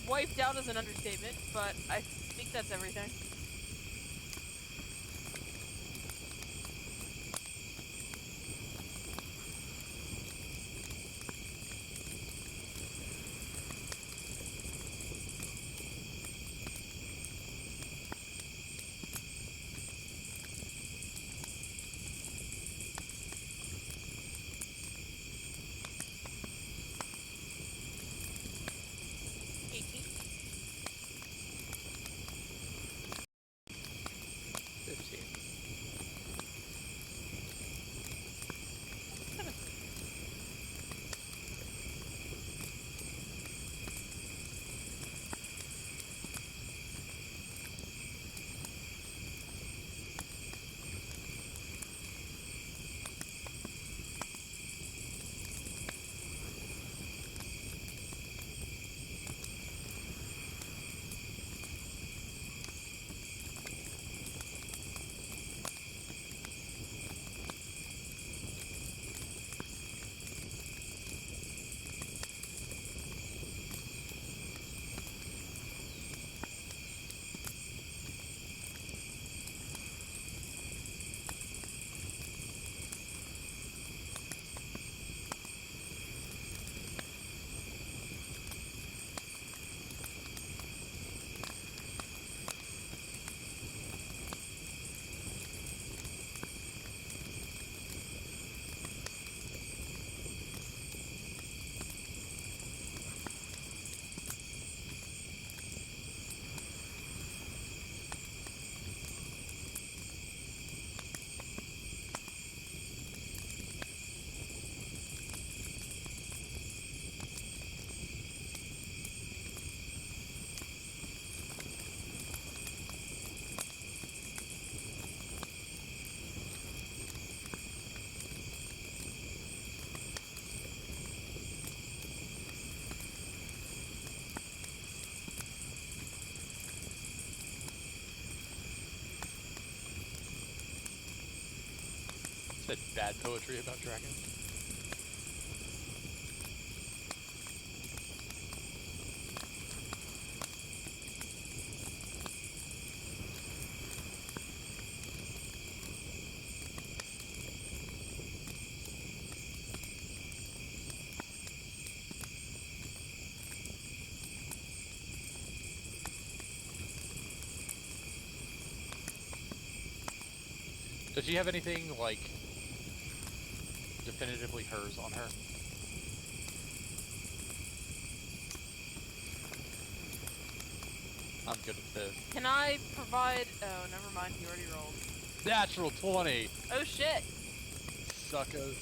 Wiped out is an understatement, but I think that's everything. Said bad poetry about dragons. Does she have anything, like, definitively hers on her? I'm good at this. Can I provide... Oh, never mind, he already rolled. Natural 20! Oh shit! Suckers.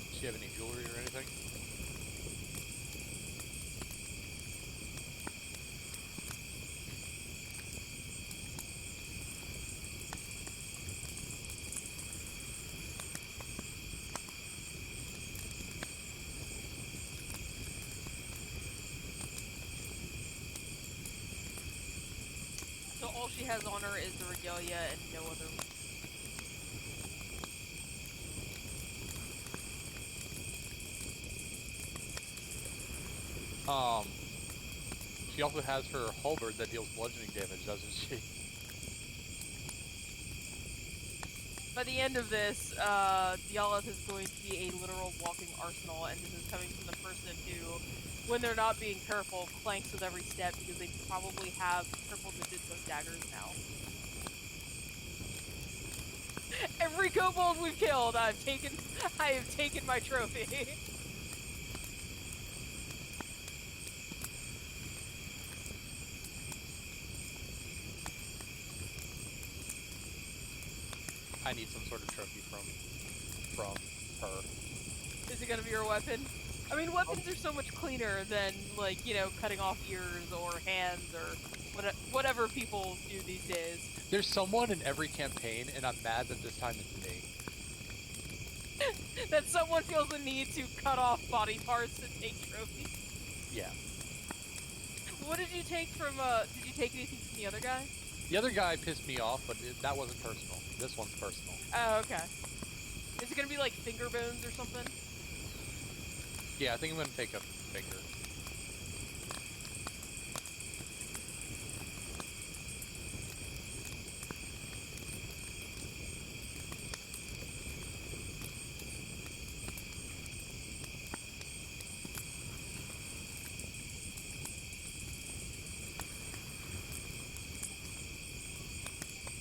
Does she have any jewelry or anything? So all she has on her is the regalia and no other... She also has her halberd that deals bludgeoning damage, doesn't she? By the end of this, Dialith is going to be a literal walking arsenal, and this is coming from the person who, when they're not being careful, clanks with every step because they probably have triple digits of daggers now. Every kobold we've killed, I have taken my trophy. I need some sort of trophy from her. Is it gonna be your weapon? I mean, weapons are so much cleaner than, like, you know, cutting off ears or hands or Whatever people do these days. There's someone in every campaign, and I'm mad that this time it's me. That someone feels the need to cut off body parts to take trophies. Yeah. What did you take from, did you take anything from the other guy? The other guy pissed me off, but that wasn't personal. This one's personal. Oh, okay. Is it gonna be like finger bones or something? Yeah, I think I'm gonna take a finger.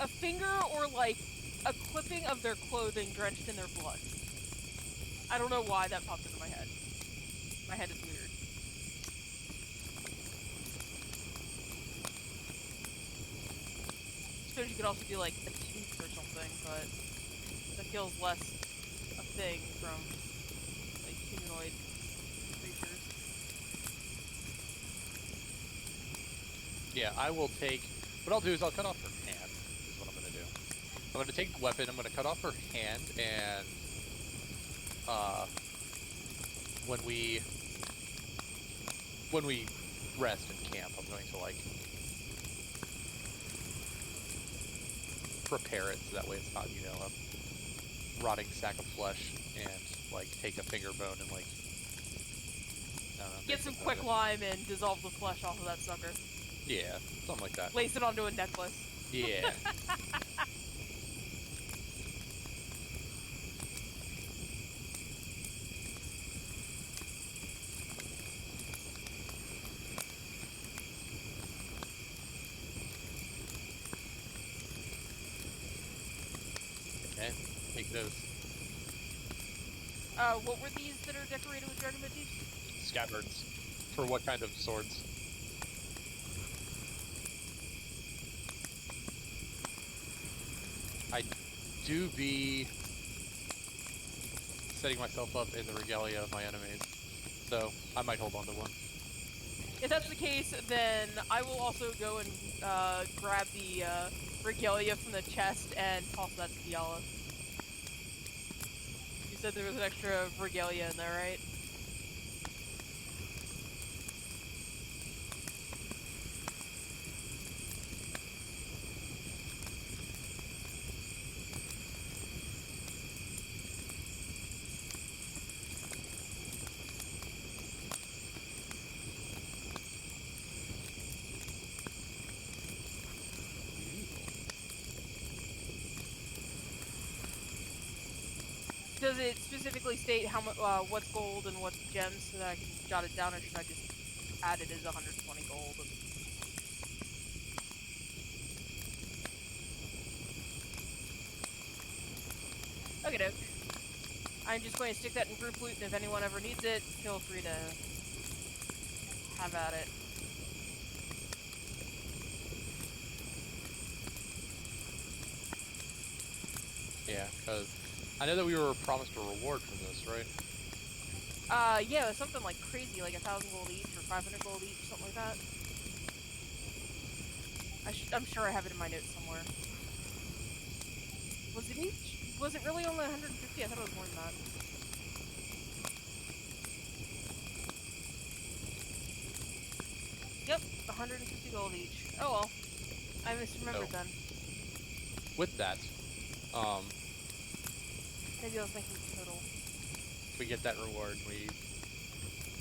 A finger or like a clipping of their clothing drenched in their blood. I don't know why that popped into my head. My head is weird. I suppose you could also do like a tooth or something, but that feels less a thing from like humanoid creatures. Yeah, I will take... What I'll do is I'll cut off her hand, is what I'm going to do. I'm going to take the weapon, I'm going to cut off her hand, and... When we rest in camp, I'm going to, like... prepare it, so that way it's not, you know, a rotting sack of flesh, and, like, take a finger bone and, like... I don't know, Get some quick lime and dissolve the flesh off of that sucker. Yeah, something like that. Lace it onto a necklace. Yeah. Okay, take those. What were these that are decorated with dragon motifs? Scabbards. For what kind of swords? I do be setting myself up in the regalia of my enemies, so I might hold on to one. If that's the case, then I will also go and grab the regalia from the chest and toss that to Diala. You said there was an extra regalia in there, right? Does it specifically state how much, what's gold and what's gems, so that I can jot it down, or should I just add it as 120 gold? Okay, doke. I'm just going to stick that in group loot, and if anyone ever needs it, feel free to have at it. Yeah, because I know that we were promised a reward for this, right? Yeah, it was something like crazy, like 1,000 gold each, or 500 gold each, something like that. I'm sure I have it in my notes somewhere. Was it each? Was it really only 150? I thought it was more than that. Yep, 150 gold each. Oh well. I misremembered then. With that, Maybe I was thinking total. if we get that reward, we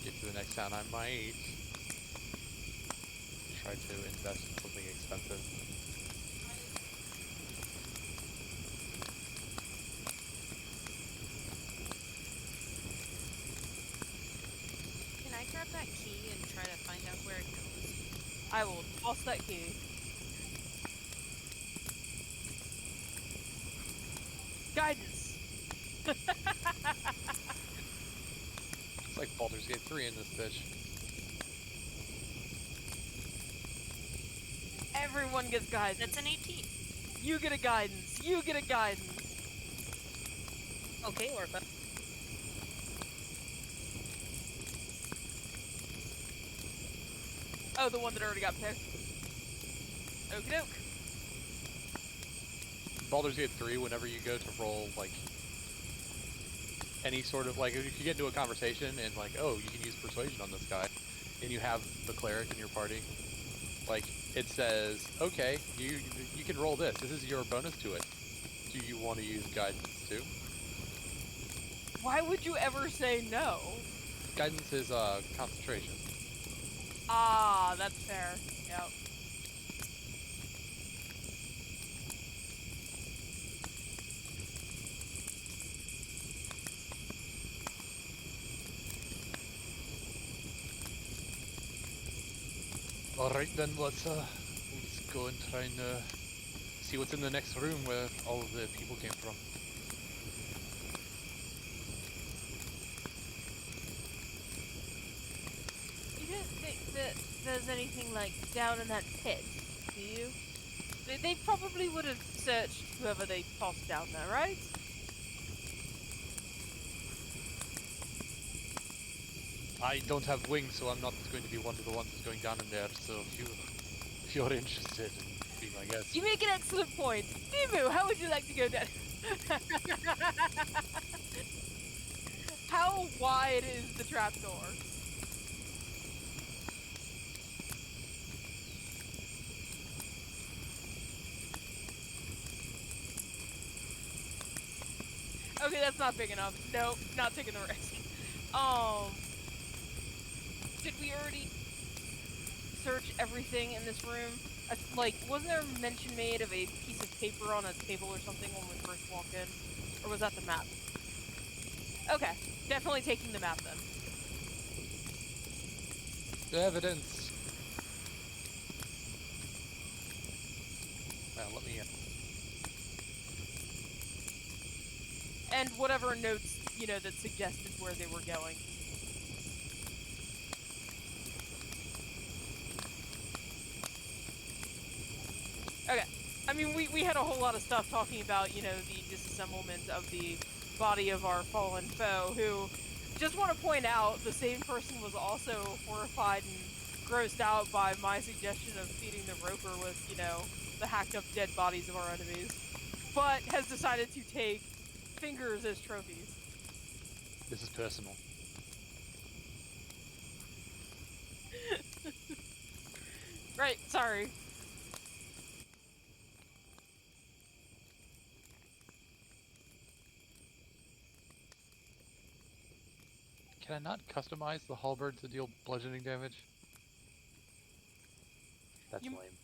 get to the next town, I might try to invest in something expensive. Can I grab that key and try to find out where it goes? I will toss that key. Guidance! It's like Baldur's Gate 3 in this bitch. Everyone gets guidance. That's an 18. You get a guidance. You get a guidance. Okay, Orpha. Oh, the one that already got picked. Okie doke. Baldur's Gate 3, whenever you go to roll, like, any sort of, like, if you get into a conversation and, like, oh, you can use persuasion on this guy, and you have the cleric in your party, like, it says, okay, you can roll this. This is your bonus to it. Do you want to use guidance, too? Why would you ever say no? Guidance is, concentration. Ah, that's fair. Yep. Alright then, let's go and try and, see what's in the next room where all of the people came from. You don't think that there's anything, like, down in that pit, do you? They probably would have searched whoever they tossed down there, right? I don't have wings, so I'm not going to be one of the ones that's going down in there, so if you're interested in being my guest. You make an excellent point. Mimu, how would you like to go down? How wide is the trapdoor? Okay, that's not big enough. Nope, not taking the risk. Did we already search everything in this room? Like, wasn't there a mention made of a piece of paper on a table or something when we first walked in? Or was that the map? Okay, definitely taking the map then. The evidence. Well, let me. And whatever notes, you know, that suggested where they were going. Okay. I mean, we had a whole lot of stuff talking about, you know, the disassemblement of the body of our fallen foe, who, just want to point out, the same person was also horrified and grossed out by my suggestion of feeding the Roper with, you know, the hacked up dead bodies of our enemies, but has decided to take fingers as trophies. This is personal. Right, sorry. Can I not customize the halberd to deal bludgeoning damage? That's You- lame.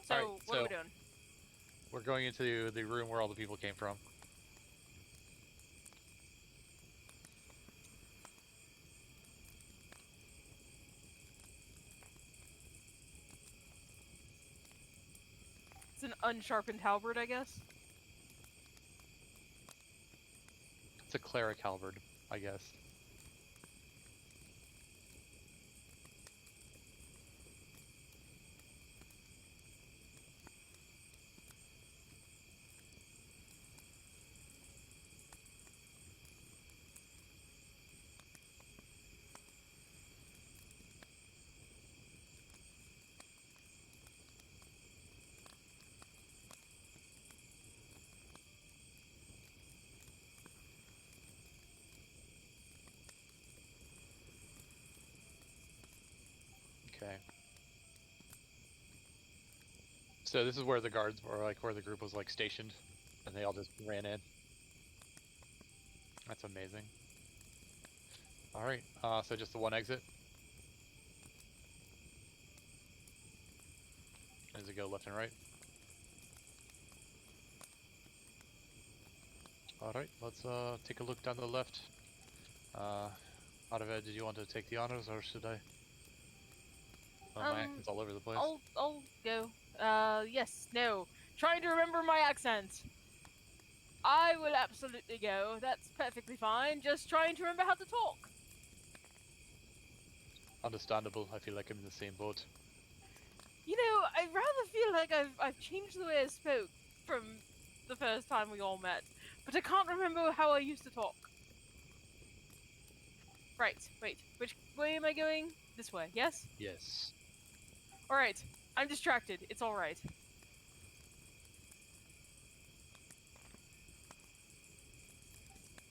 So, Alright, what are we so- doing? We're going into the room where all the people came from. It's an unsharpened halberd, I guess? It's a cleric halberd, I guess. Okay. So this is where the guards were, like, where the group was, like, stationed, and they all just ran in. That's amazing. Alright, so just the one exit? Does it go left and right? Alright, let's take a look down the left. Out did you want to take the honors, or should I? My accent's all over the place. I'll go. Yes, no. Trying to remember my accent. I will absolutely go. That's perfectly fine. Just trying to remember how to talk. Understandable. I feel like I'm in the same boat. You know, I rather feel like I've changed the way I spoke from the first time we all met, but I can't remember how I used to talk. Right, wait, which way am I going? This way, yes? Yes. Alright, I'm distracted. It's alright.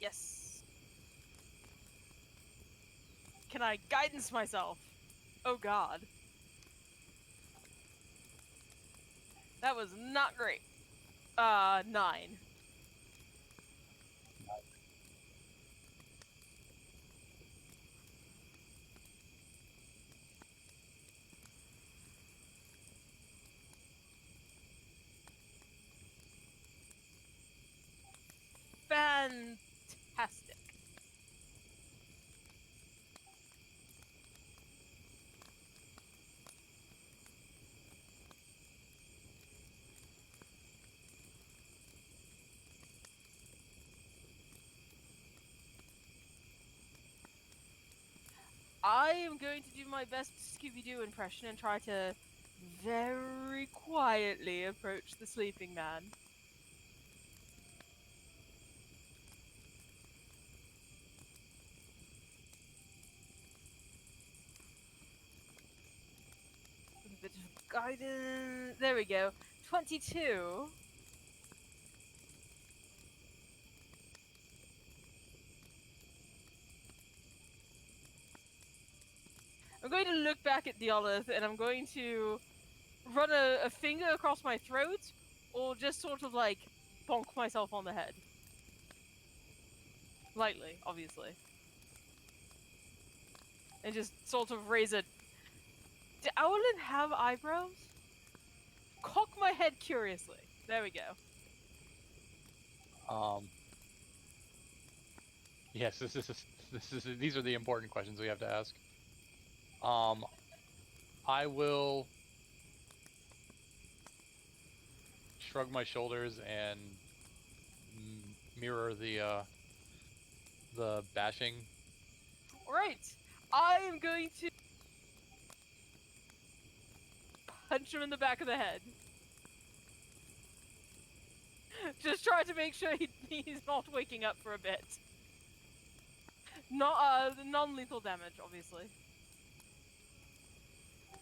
Yes. Can I guidance myself? Oh god. That was not great. 9. Fantastic. I am going to do my best Scooby-Doo impression and try to very quietly approach the sleeping man. With a bit of guidance. There we go. 22. I'm going to look back at Diolith and I'm going to run a finger across my throat or just sort of like bonk myself on the head. Lightly, obviously. And just sort of raise it. Do Owlin have eyebrows? Cock my head curiously. There we go. Yes, these are the important questions we have to ask. I will shrug my shoulders and mirror the bashing. Alright. I am going to punch him in the back of the head. Just try to make sure he's not waking up for a bit. Not non-lethal damage, obviously.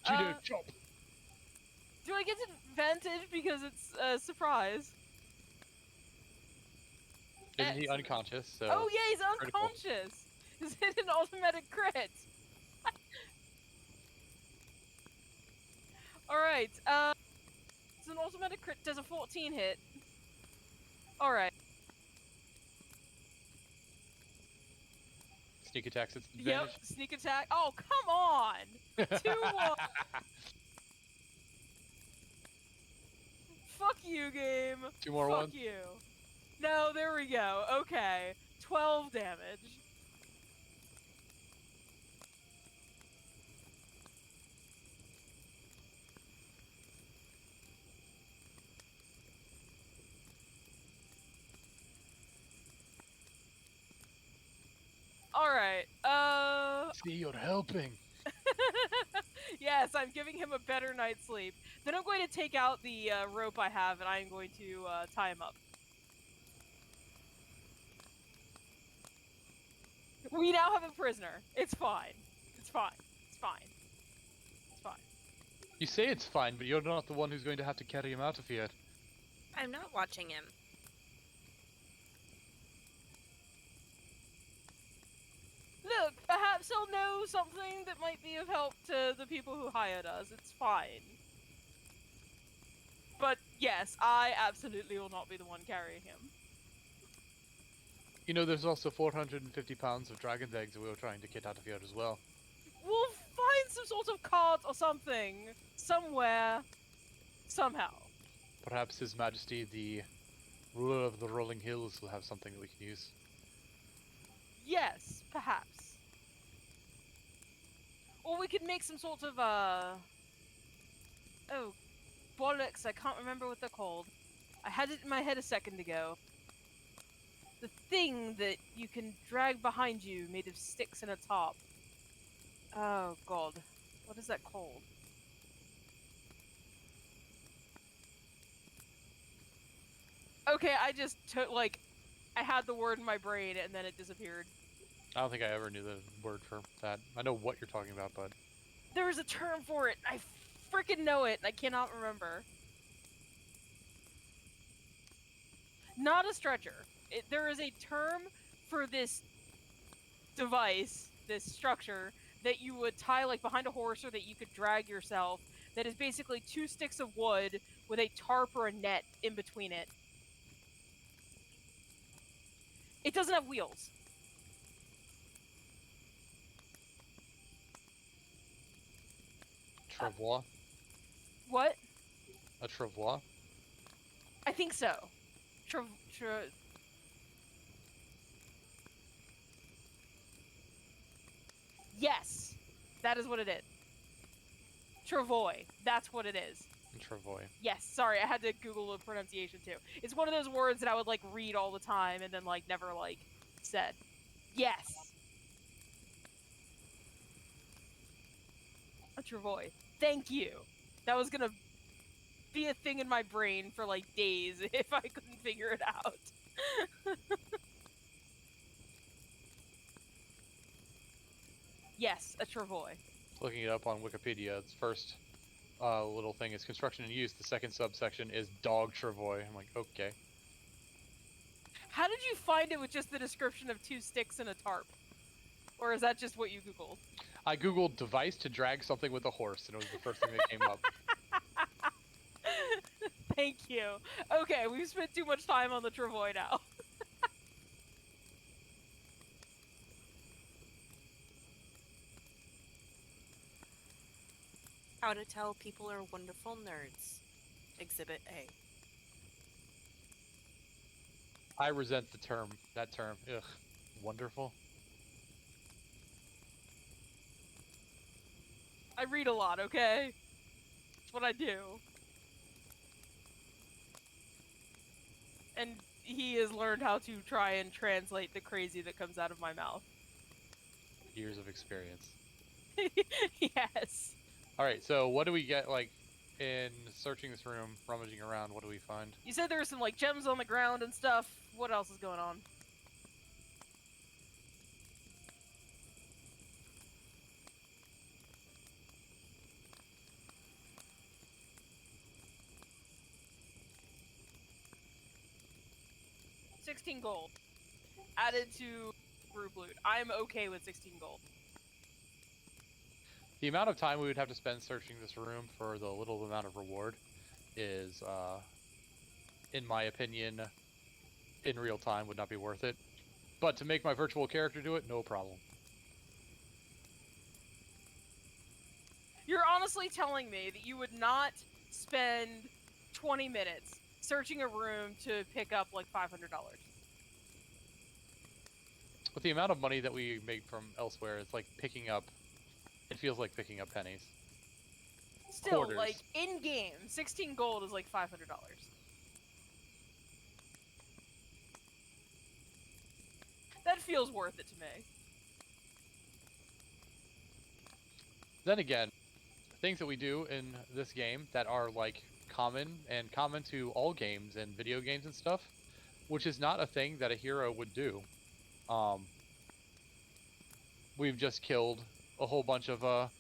Chop. Do I get advantage because it's a surprise? Isn't he unconscious? So Oh yeah, he's critical. unconscious. Is it an automatic crit? Alright, it's an automatic crit. Does a 14 hit? Alright. Sneak attacks its advantage. Yep, sneak attack. Oh, come on! 2-1! Fuck you, game! 2 more Fuck ones. you. No, there we go. Okay. 12 damage. Alright, See, you're helping. yes, I'm giving him a better night's sleep. Then I'm going to take out the rope I have and I'm going to tie him up. We now have a prisoner. It's fine. It's fine. It's fine. It's fine. You say it's fine, but you're not the one who's going to have to carry him out of here. I'm not watching him. Look, perhaps he'll know something that might be of help to the people who hired us. It's fine. But yes, I absolutely will not be the one carrying him. You know, there's also 450 pounds of dragon's eggs that we were trying to get out of here as well. We'll find some sort of cart or something, somewhere, somehow. Perhaps His Majesty, the ruler of the rolling hills, will have something that we can use. Yes, perhaps. Or we could make some sort of, oh, bollocks, I can't remember what they're called. I had it in my head a second ago. the thing that you can drag behind you made of sticks and a top. Oh god. What is that called? Okay, I just took, like, I had the word in my brain and then it disappeared. I don't think I ever knew the word for that. I know what you're talking about, but There was a term for it. I freaking know it and I cannot remember. Not a stretcher. There is a term for this device, this structure, that you would tie like behind a horse or that you could drag yourself, that is basically 2 sticks of wood with a tarp or a net in between it. It doesn't have wheels. travois? What? A travois? I think so. Yes, that is what it is. Travois. That's what it is. Travois. Yes, sorry, I had to Google the pronunciation too. It's one of those words that I would like read all the time and then like never like said. Yes. A travois. Thank you. That was gonna be a thing in my brain for like days if I couldn't figure it out. Yes, a travois. Looking it up on Wikipedia, its first little thing is construction and use. The second subsection is dog travois. I'm like, okay. How did you find it with just the description of 2 sticks and a tarp? Or is that just what you Googled? I googled device to drag something with a horse, and it was the first thing that came up. Thank you. Okay, we've spent too much time on the travois now. How to tell people are wonderful nerds. Exhibit A. I resent the term. That term. Ugh. Wonderful. I read a lot, okay? That's what I do. And he has learned how to try and translate the crazy that comes out of my mouth. Years of experience. Yes. Alright, so what do we get, like, in searching this room, rummaging around, what do we find? You said there were some, like, gems on the ground and stuff. What else is going on? $16 gold. Added to group loot. I'm okay with 16 gold. The amount of time we would have to spend searching this room for the little amount of reward is, in my opinion, in real time would not be worth it. But to make my virtual character do it, no problem. You're honestly telling me that you would not spend 20 minutes searching a room to pick up like $500. With the amount of money that we make from elsewhere, it's like picking up. It feels like picking up pennies. Still, Quarters. like, in-game, 16 gold is like $500. That feels worth it to me. Then again, things that we do in this game that are like common to all games and video games and stuff, which is not a thing that a hero would do. We've just killed a whole bunch of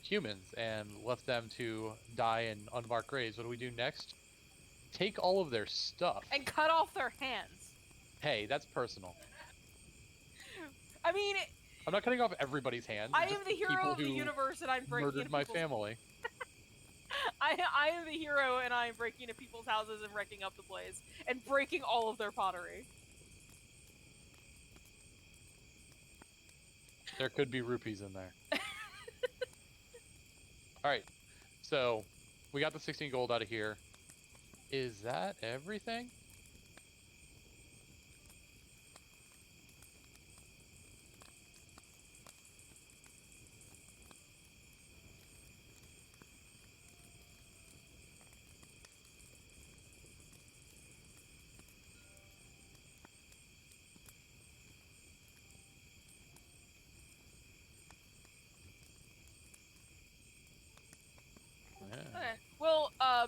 humans and left them to die in unmarked graves. What do we do next? Take all of their stuff. And cut off their hands. Hey, that's personal. I mean, I'm not cutting off everybody's hands. I just am the hero of the people who universe and I'm breaking murdered into my people's... family. I am the hero and I am breaking into people's houses and wrecking up the place. And breaking all of their pottery. There could be rupees in there. Alright, so we got the 16 gold out of here. Is that everything?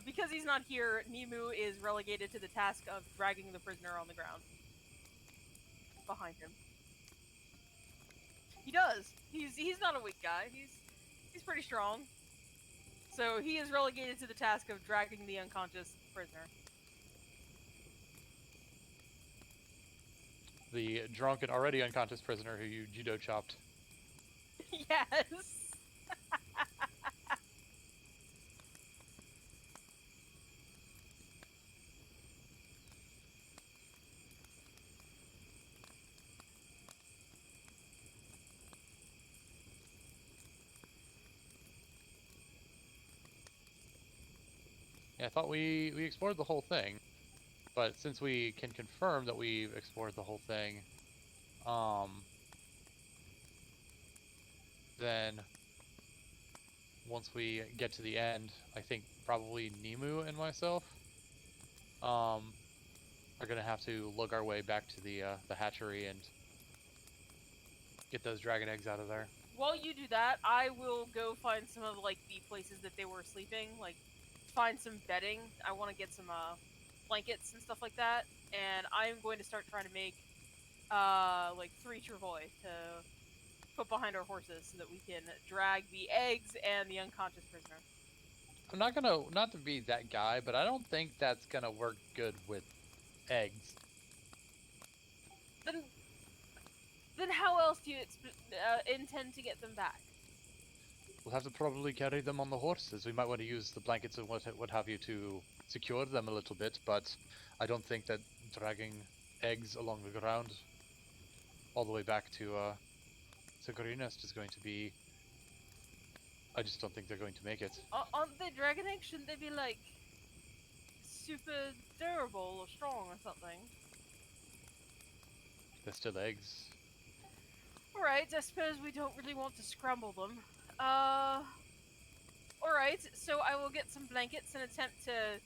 because he's not here, Nimu is relegated to the task of dragging the prisoner on the ground behind him. He does. He's not a weak guy. He's pretty strong. So he is relegated to the task of dragging the unconscious prisoner. The drunk and already unconscious prisoner who you judo chopped. Yes. Yeah, I thought we explored the whole thing, but since we can confirm that we've explored the whole thing, then once we get to the end, I think probably Nimu and myself, are gonna have to lug our way back to the hatchery and get those dragon eggs out of there. While you do that, I will go find some of like the places that they were sleeping, like find some bedding. I want to get some blankets and stuff like that, and I'm going to start trying to make like 3 travois to put behind our horses so that we can drag the eggs and the unconscious prisoner. I'm not to be that guy, but I don't think that's gonna work good with eggs. Then how else do you intend to get them back? We'll have to probably carry them on the horses. We might want to use the blankets and what have you to secure them a little bit, but I don't think that dragging eggs along the ground all the way back to Green Nest is going to be... I just don't think they're going to make it. Aren't they dragon eggs? Shouldn't they be like super durable or strong or something? They're still eggs. Alright, I suppose we don't really want to scramble them. Alright, so I will get some blankets and attempt to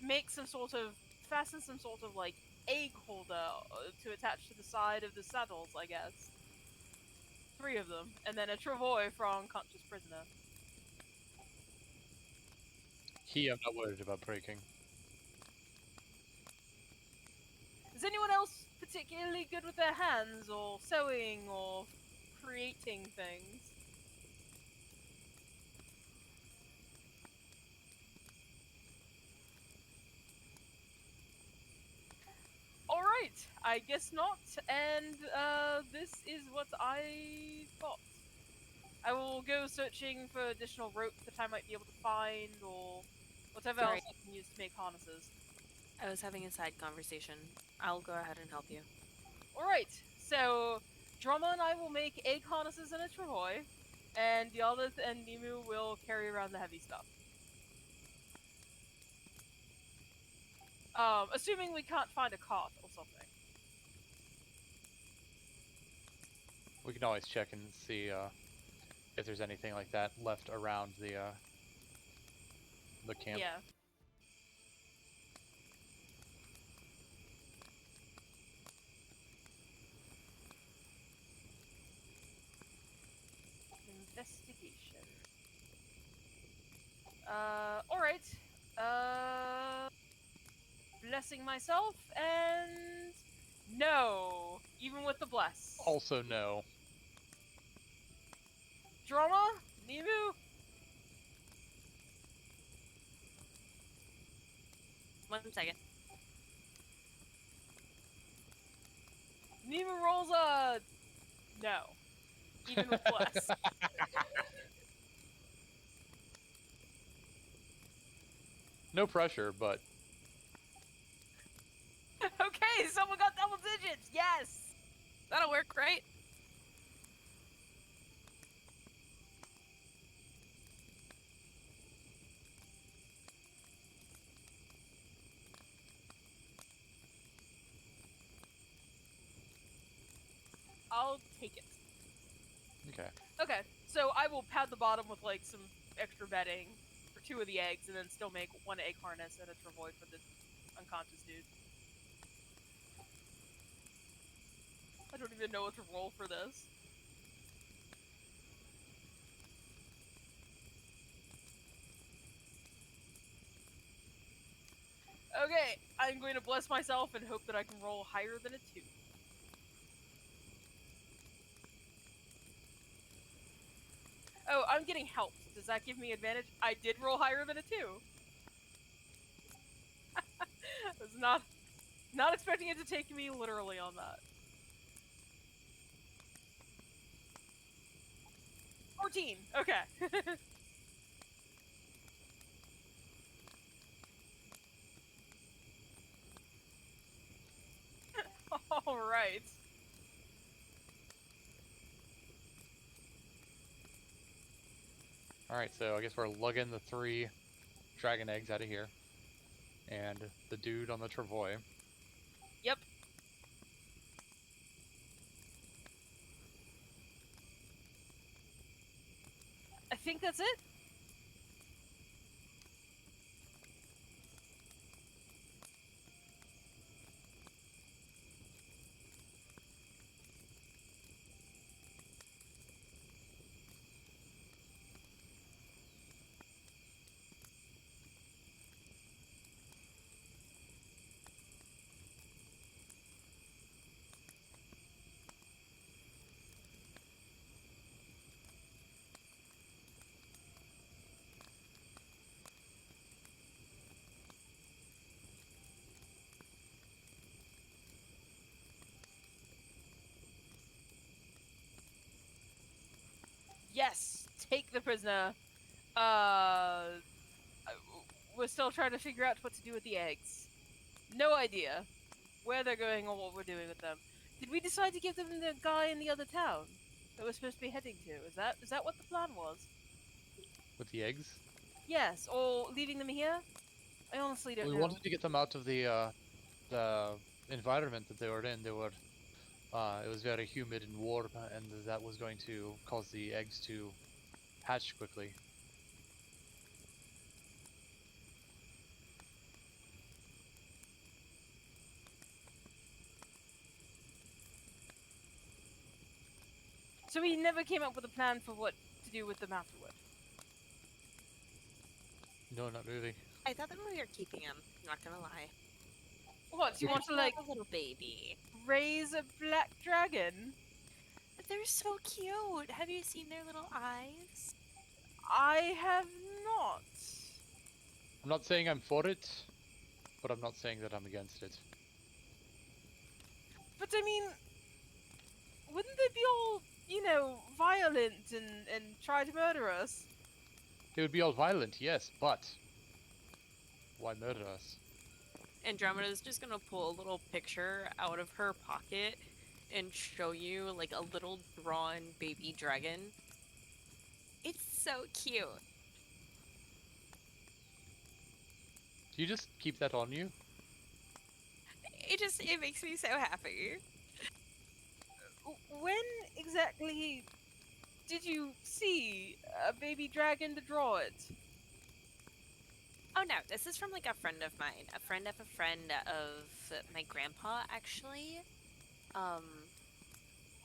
make fasten some sort of like egg holder to attach to the side of the saddles, I guess. 3 of them, and then a travois for our unconscious prisoner. I'm not worried about breaking. Is anyone else particularly good with their hands, or sewing, or creating things? Alright, I guess not, and this is what I got. I will go searching for additional rope that I might be able to find, or whatever Sorry. else I can use to make harnesses. I was having a side conversation. I'll go ahead and help you. Alright, so Drama and I will make egg harnesses and a travois, and Yaldith and Nimu will carry around the heavy stuff. Assuming we can't find a cart or something. We can always check and see if there's anything like that left around the camp. Yeah. Investigation. Alright. Blessing myself, and... No! Even with the bless. Also no. Drama? Nimu? 1 second. Nimu rolls a... No. Even with bless. No pressure, but Okay, someone got double digits! Yes! That'll work, right? I'll take it. okay. Okay, so I will pad the bottom with like some extra bedding for 2 of the eggs, and then still make 1 egg harness and a travois for the unconscious dude. I don't even know what to roll for this. Okay, I'm going to bless myself and hope that I can roll higher than a 2. Oh, I'm getting helped. Does that give me advantage? I did roll higher than a 2. I was not expecting it to take me literally on that. 14. Okay. All right. All right, so I guess we're lugging the 3 dragon eggs out of here, and the dude on the travois. Yep. I think that's it. Yes, take the prisoner. We're still trying to figure out what to do with the eggs. No idea where they're going or what we're doing with them. Did we decide to give them the guy in the other town that we're supposed to be heading to? Is that what the plan was? With the eggs, Yes, or leaving them here? I honestly don't we know. wanted to get them out of the environment that they were in. They were it was very humid and warm, and that was going to cause the eggs to hatch quickly. So we never came up with a plan for what to do with them afterward. No, not really. I thought that we were keeping him. Not gonna lie. What, you want to, like, a little baby? raise a black dragon? They're so cute. Have you seen their little eyes? I have not. I'm not saying I'm for it, but I'm not saying that I'm against it. But I mean, wouldn't they be all, violent and try to murder us? They would be all violent, yes, but why murder us? Andromeda's just gonna pull a little picture out of her pocket and show you like a little drawn baby dragon. It's so cute. Do you just keep that on you? It makes me so happy. When exactly did you see a baby dragon to draw it? Oh no, this is from like a friend of mine. A friend of my grandpa actually.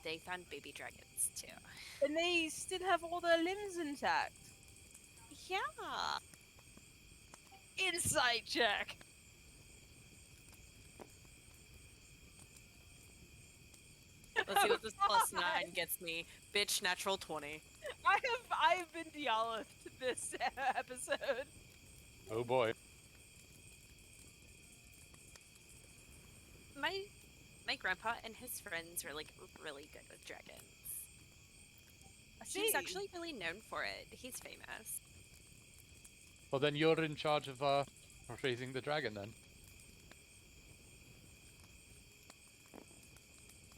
They found baby dragons too. And they still have all their limbs intact. Yeah. Insight check. Let's see what this +9 gets me. Bitch, natural 20. I've been Dialith this episode. Oh boy. My grandpa and his friends are like really good with dragons. See? He's actually really known for it. He's famous. Well, then you're in charge of raising the dragon then.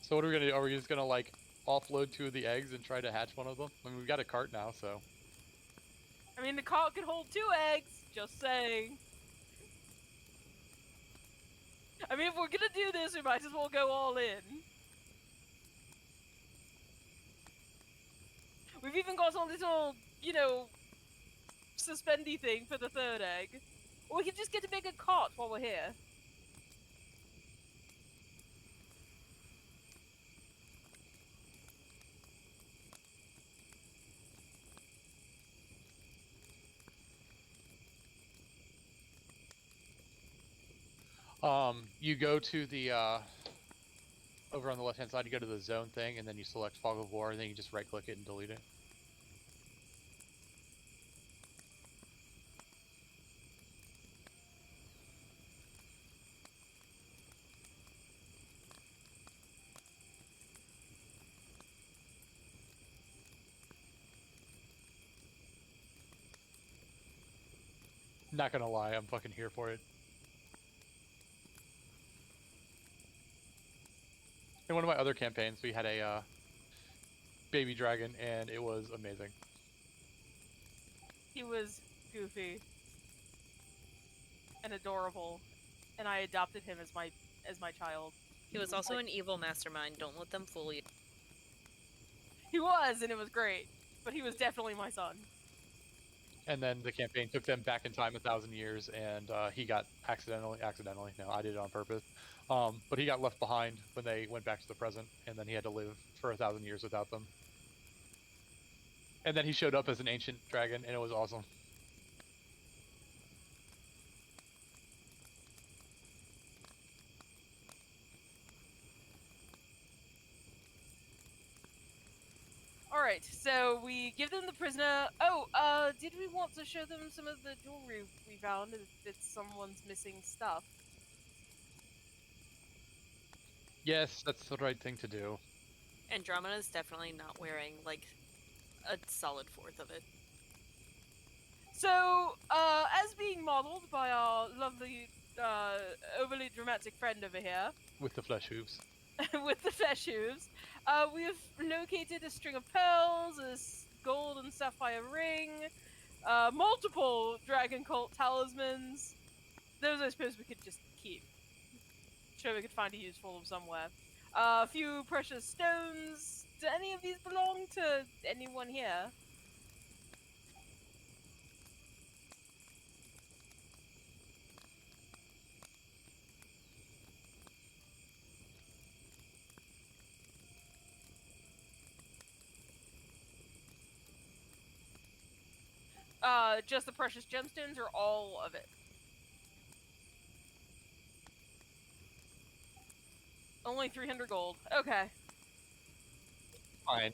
So what are we gonna do? Are we just gonna like offload 2 of the eggs and try to hatch one of them? I mean, we've got a cart now, so. I mean, the cart can hold 2 eggs. Just saying. I mean, if we're gonna do this, we might as well go all in. We've even got a little, suspendy thing for the 3rd egg. Or we can just get a bigger cart while we're here. You go to the over on the left hand side. You go to the zone thing, and then you select Fog of War, and then you just right click it and delete it. Not gonna lie, I'm fucking here for it. In one of my other campaigns, we had a baby dragon, and it was amazing. He was goofy and adorable, and I adopted him as my child. He was also an evil mastermind. Don't let them fool you. He was, and it was great. But he was definitely my son. And then the campaign took them back in time 1,000 years, and he got accidentally, no, I did it on purpose. But he got left behind when they went back to the present, and then he had to live for 1,000 years without them. And then he showed up as an ancient dragon, and it was awesome. Alright, so we give them the prisoner. Oh, did we want to show them some of the jewelry we found if it's someone's missing stuff? Yes, that's the right thing to do. Andromeda's definitely not wearing, like, a solid fourth of it. So, as being modeled by our lovely, overly dramatic friend over here, With the flesh hooves. with the flesh hooves, we have located a string of pearls, a gold and sapphire ring, multiple dragon cult talismans. Those I suppose we could just keep. Sure, we could find a use for them somewhere. A few precious stones. Do any of these belong to anyone here? Just the precious gemstones or all of it? Only 300 gold. Okay. Fine.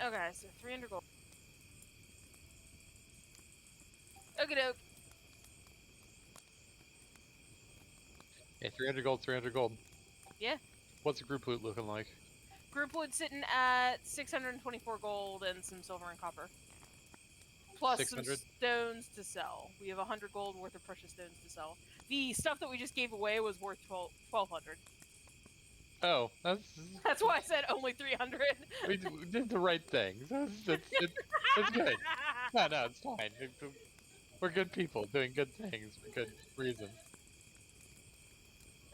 Okay, so 300 gold. Okie doke. Yeah, 300 gold, 300 gold. Yeah. What's the group loot looking like? Group wood sitting at 624 gold and some silver and copper. Plus 600? some stones to sell. We have 100 gold worth of precious stones to sell. The stuff that we just gave away was worth 1,200. Oh, That's why I said only 300. we did the right things. It's good. No, it's fine. We're good people doing good things for good reasons.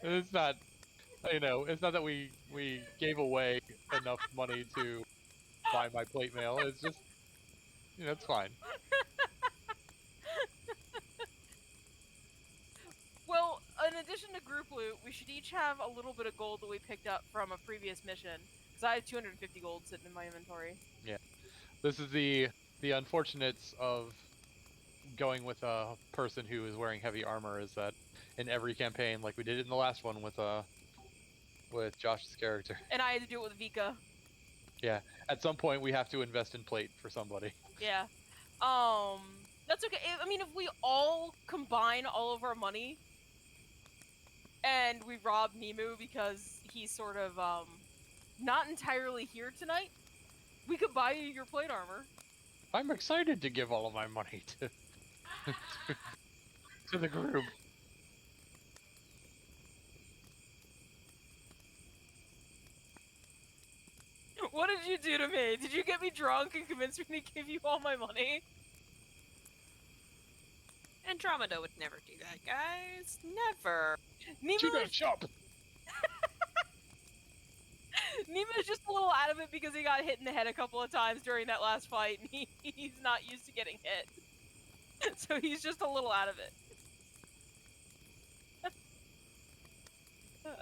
It's not, it's not that we gave away enough money to buy my plate mail. It's just, it's fine. Well, in addition to group loot, we should each have a little bit of gold that we picked up from a previous mission. Because I have 250 gold sitting in my inventory. Yeah. This is the unfortunates of going with a person who is wearing heavy armor, is that in every campaign, like we did in the last one with Josh's character. And I had to do it with Vika. Yeah. At some point, we have to invest in plate for somebody. Yeah. That's okay. I mean, if we all combine all of our money and we rob Nemu because he's sort of, not entirely here tonight, we could buy you your plate armor. I'm excited to give all of my money to to the group. What did you do to me? Did you get me drunk and convince me to give you all my money? Andromeda would never do that, guys. Never. Nemo's Shop. just a little out of it because he got hit in the head a couple of times during that last fight, and he's not used to getting hit. So he's just a little out of it.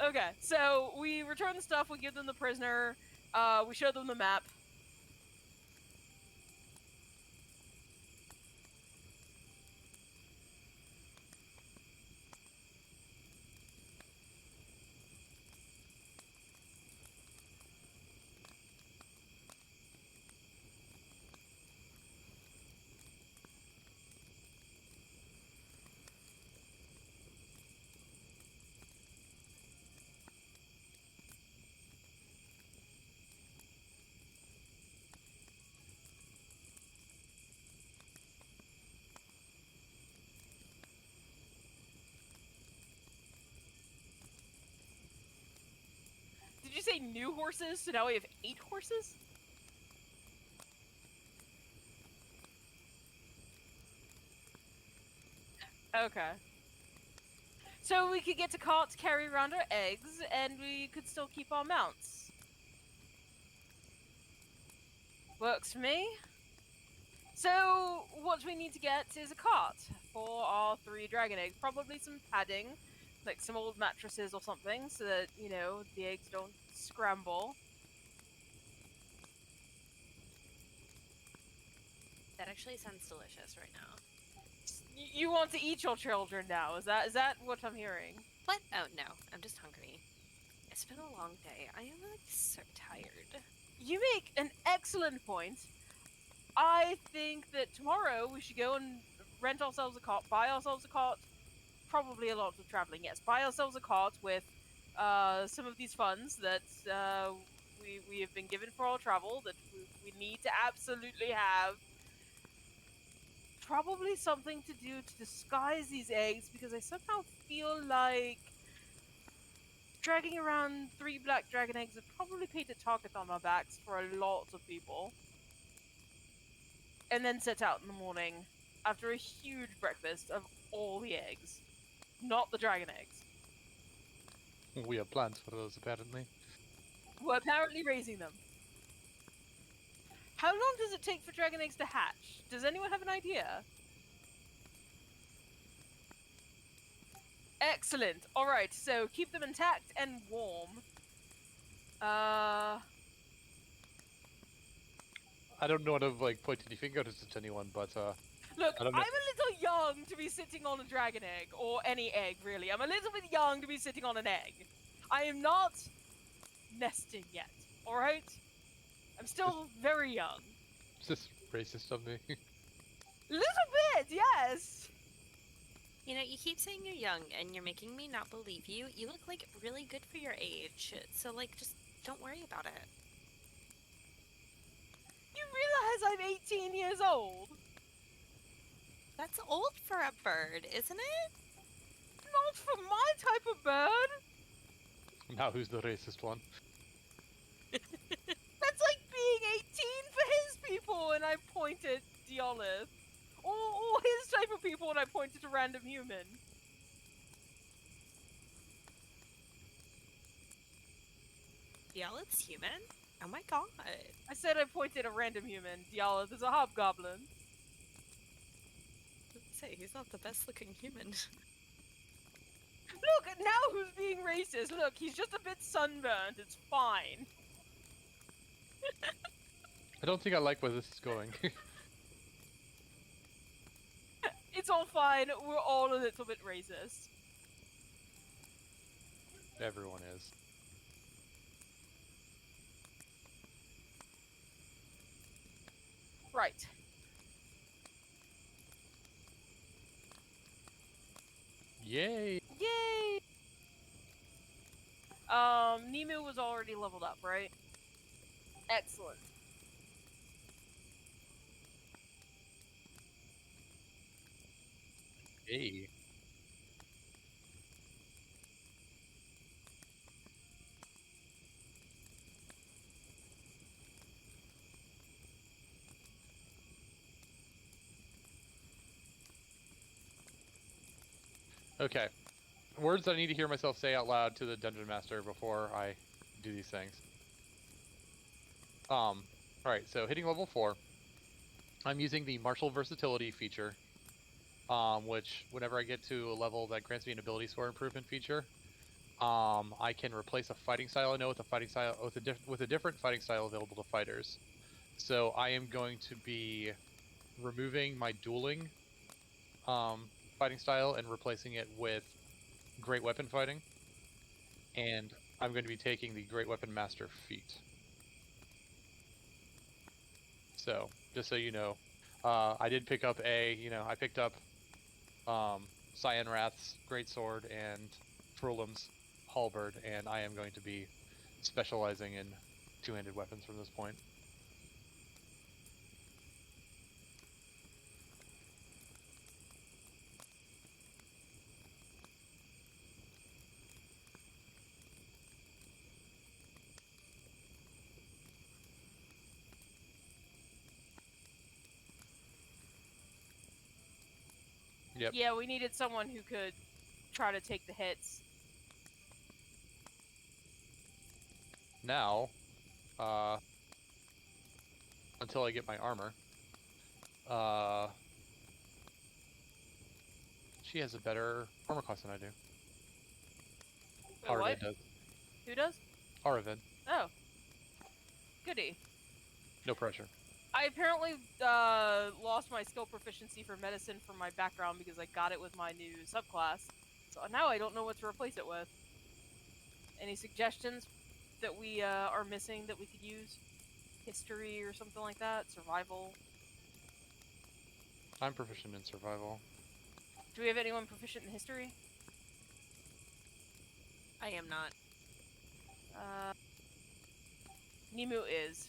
Okay, so we return the stuff, we give them the prisoner, we show them the map. new horses, so now we have 8 horses? Okay. So we could get to cart to carry around our eggs, and we could still keep our mounts. Works for me. So what we need to get is a cart for our 3 dragon eggs. Probably some padding, like some old mattresses or something, so that, you know, the eggs don't scramble. That actually sounds delicious right now. You want to eat your children now? Is that what I'm hearing? What? Oh no, I'm just hungry. It's been a long day. I am like so tired. You make an excellent point. I think that tomorrow we should go and rent ourselves a cart, buy ourselves a cart. Probably a lot of traveling, yes. Buy ourselves a cart with some of these funds that we have been given for our travel that we need to absolutely have. Probably something to do to disguise these eggs, because I somehow feel like dragging around 3 black dragon eggs would probably paint a target on our backs for a lot of people. And then set out in the morning after a huge breakfast of all the eggs, not the dragon eggs. We have plans for those, apparently. We're apparently raising them. How long does it take for dragon eggs to hatch? Does anyone have an idea? Excellent. Alright, so keep them intact and warm. I don't want to like point any fingers at anyone, but Look, I don't I'm know. a little young to be sitting on a dragon egg, or any egg, really. I'm a little bit young to be sitting on an egg. I am not nesting yet, alright? I'm still very young. It's just racist of me. Little bit, yes! You know, you keep saying you're young, and you're making me not believe you. You look like really good for your age, so like, just don't worry about it. You realize I'm 18 years old? That's old for a bird, isn't it? Not for my type of bird! Now who's the racist one? That's like being 18 for his people, and I pointed Diolith. Or his type of people, and I pointed to random human. Dialith's human? Oh my god. I said I pointed at a random human. Diolith is a hobgoblin. Say, he's not the best looking human. Look, now who's being racist? Look, he's just a bit sunburned. It's fine. I don't think I like where this is going. It's all fine. We're all a little bit racist. Everyone is. Right. Yay! Yay! Nemu was already leveled up, right? Excellent. Hey. Okay. Words I need to hear myself say out loud to the dungeon master before I do these things. Alright, so hitting level 4, I'm using the martial versatility feature, which whenever I get to a level that grants me an ability score improvement feature, I can replace a fighting style I know with a fighting style with a different fighting style available to fighters. So I am going to be removing my dueling fighting style and replacing it with great weapon fighting, and I'm going to be taking the great weapon master feat. So just so you know, I did pick up I picked up Cyan Wrath's greatsword and Frulam's halberd, and I am going to be specializing in two-handed weapons from this point. Yep. Yeah, we needed someone who could try to take the hits. Now, until I get my armor, she has a better armor class than I do. Wait, what? Aravid does. Who does? Aravid. Oh. Goody. No pressure. I apparently lost my skill proficiency for medicine from my background because I got it with my new subclass. So now I don't know what to replace it with. Any suggestions that we are missing that we could use? History or something like that? Survival? I'm proficient in survival. Do we have anyone proficient in history? I am not. Nimu is.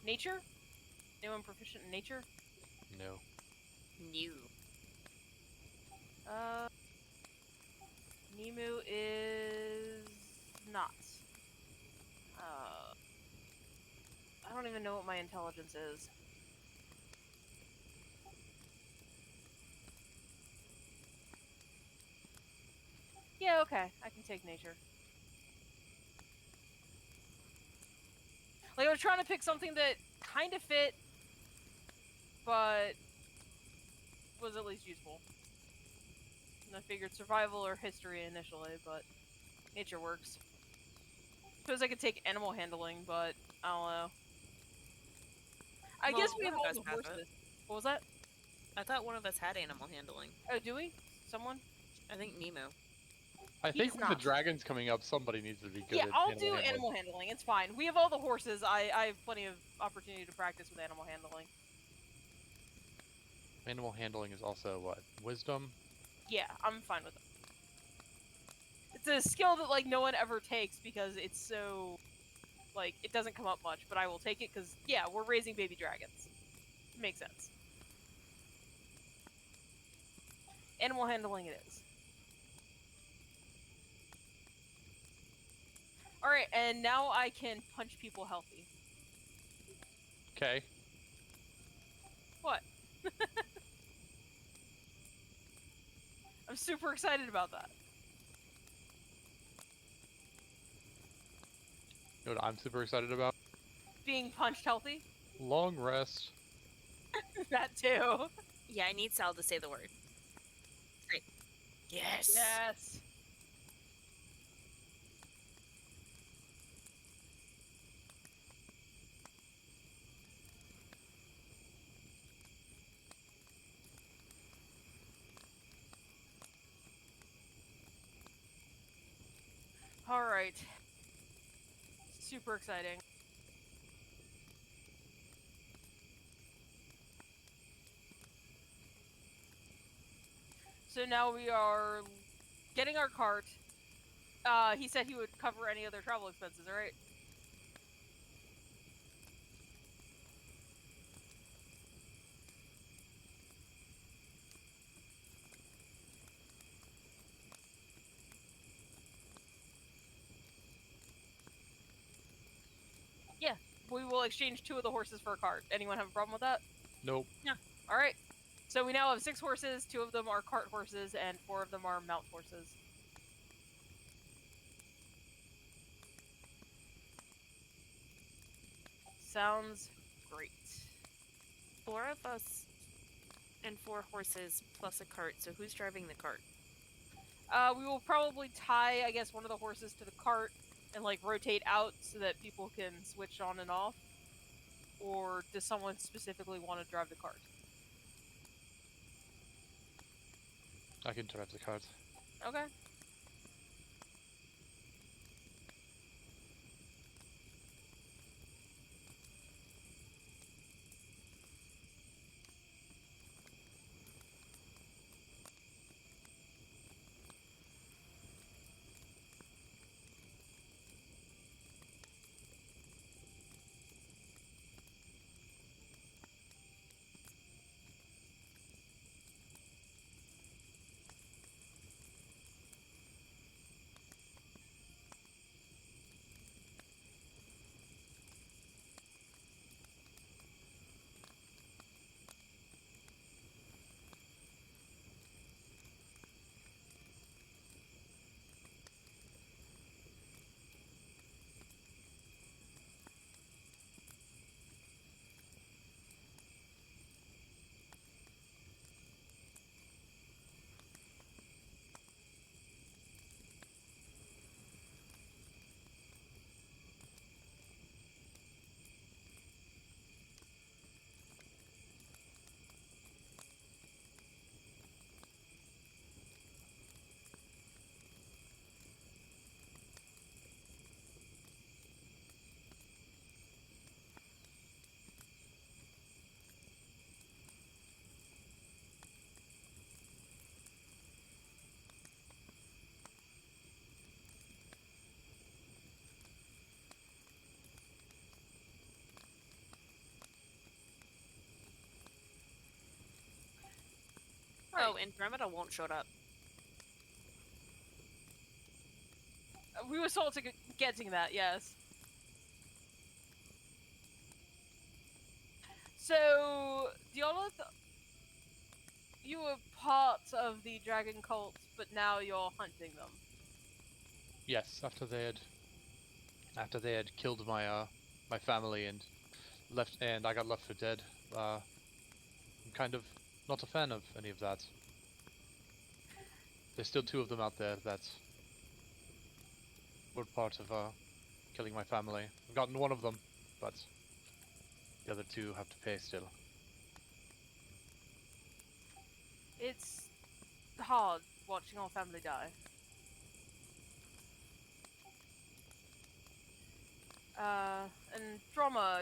Nature? Anyone proficient in nature? No. New. Nimu is not. I don't even know what my intelligence is. Yeah, okay. I can take nature. Like, I was trying to pick something that kind of fit, but was at least useful. And I figured survival or history initially, but nature works. Suppose I could take animal handling, but I don't know. I Well, guess we have one of all us the has it. horses. What was that? I thought one of us had animal handling. Oh, do we? Someone? I think Nemo. I He's think with the not. dragon's coming up, somebody needs to be good Yeah, at I'll animal do handling. animal handling. It's fine. We have all the horses. I have plenty of opportunity to practice with animal handling. Animal handling is also what? Wisdom? Yeah, I'm fine with it. It's a skill that like no one ever takes because it's so like it doesn't come up much, but I will take it because yeah, we're raising baby dragons. Makes sense. Animal handling it is. Alright, and now I can punch people healthy. Okay. What? I'm super excited about that. You know what I'm super excited about? Being punched healthy. Long rest. That too. Yeah, I need Sal to say the word. Great. Yes. Yes. Alright. Super exciting. So now we are getting our cart. He said he would cover any other travel expenses, alright? Yeah, we will exchange 2 of the horses for a cart. Anyone have a problem with that? Nope. Alright. So we now have 6 horses, 2 of them are cart horses, and 4 of them are mount horses. Sounds great. 4 of us and 4 horses plus a cart. So who's driving the cart? We will probably tie, I guess, one of the horses to the cart and like rotate out so that people can switch on and off. Or does someone specifically want to drive the cart? I can drive the cart. Okay. Oh, Andromeda won't show up. We were sort of getting that, yes. So, Diolith, you were part of the dragon cult, but now you're hunting them. Yes, after they had killed my my family and I got left for dead. I'm kind of not a fan of any of that. There's still 2 of them out there that were part of killing my family. I've gotten 1 of them, but the other 2 have to pay still. It's hard watching our family die. And Drama,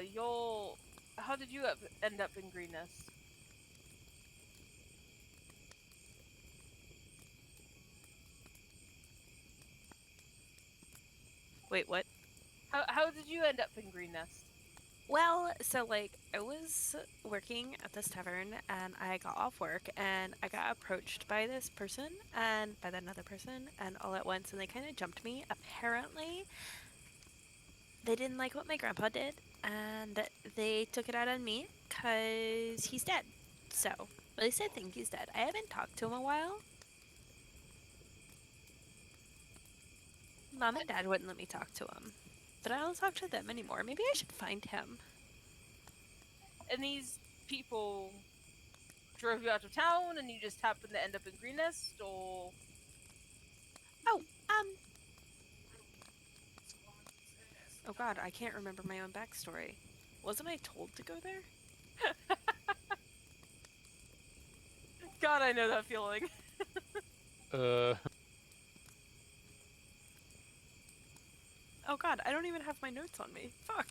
how did you end up in Green Nest? Wait, what? How did you end up in Green Nest? Well, so like I was working at this tavern and I got off work and I got approached by this person and by another person and all at once and they kind of jumped me. Apparently, they didn't like what my grandpa did and they took it out on me because he's dead. So, at least I think he's dead. I haven't talked to him a while. Mom and Dad wouldn't let me talk to him. But I don't talk to them anymore. Maybe I should find him. And these people drove you out of town and you just happened to end up in Green Nest, or... Oh, oh god, I can't remember my own backstory. Wasn't I told to go there? God, I know that feeling. Oh god, I don't even have my notes on me. Fuck.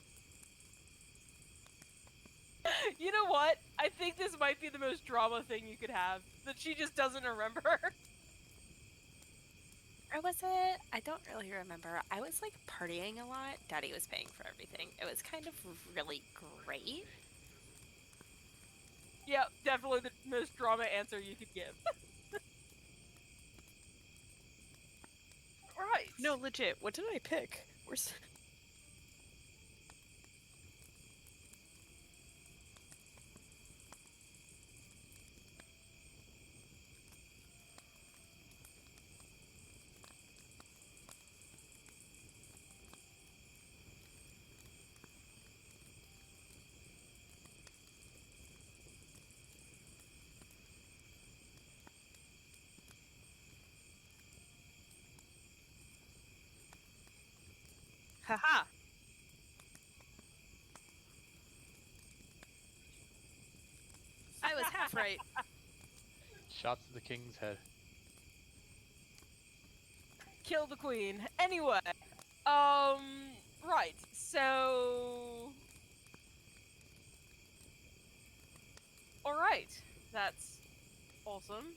You know what? I think this might be the most drama thing you could have. That she just doesn't remember. Or was it? I don't really remember. I was like partying a lot. Daddy was paying for everything. It was kind of really great. Yeah, definitely the most drama answer you could give. Right. No, legit. What did I pick? Where's... Haha! I was half right. Shots to the king's head. Kill the queen. Anyway, right. So, all right. That's awesome.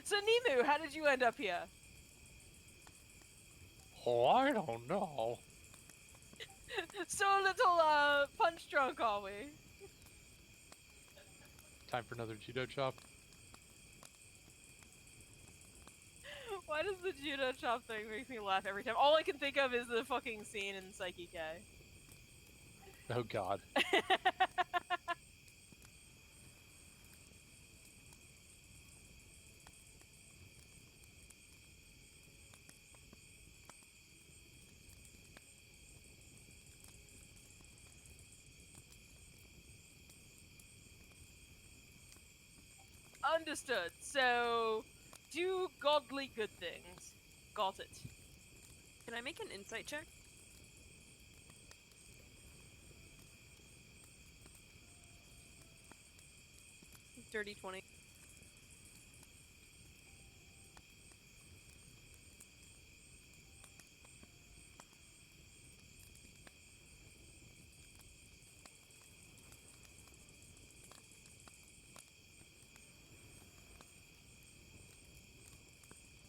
So, Nemu, how did you end up here? Oh, I don't know. So a little punch drunk, are we? Time for another judo chop. Why does the judo chop thing make me laugh every time? All I can think of is the fucking scene in Psyche K. Oh god. Understood. So, do godly good things. Got it. Can I make an insight check? Dirty 20.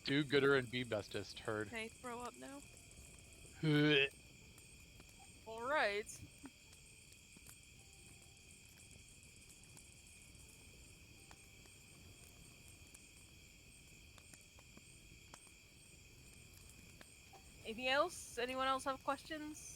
Do gooder and be bestest, heard. Can I throw up now? Alright. Anything else? Anyone else have questions?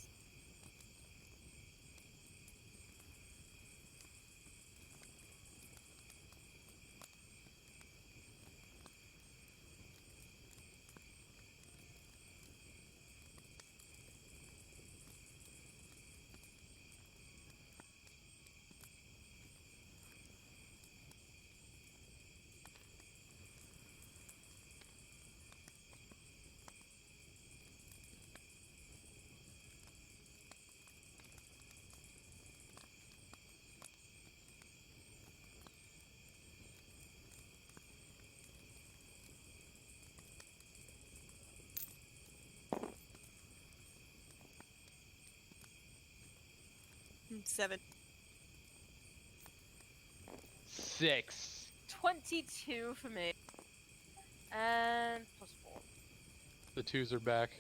Seven. 6. 22 for me. And +4. The 2s are back.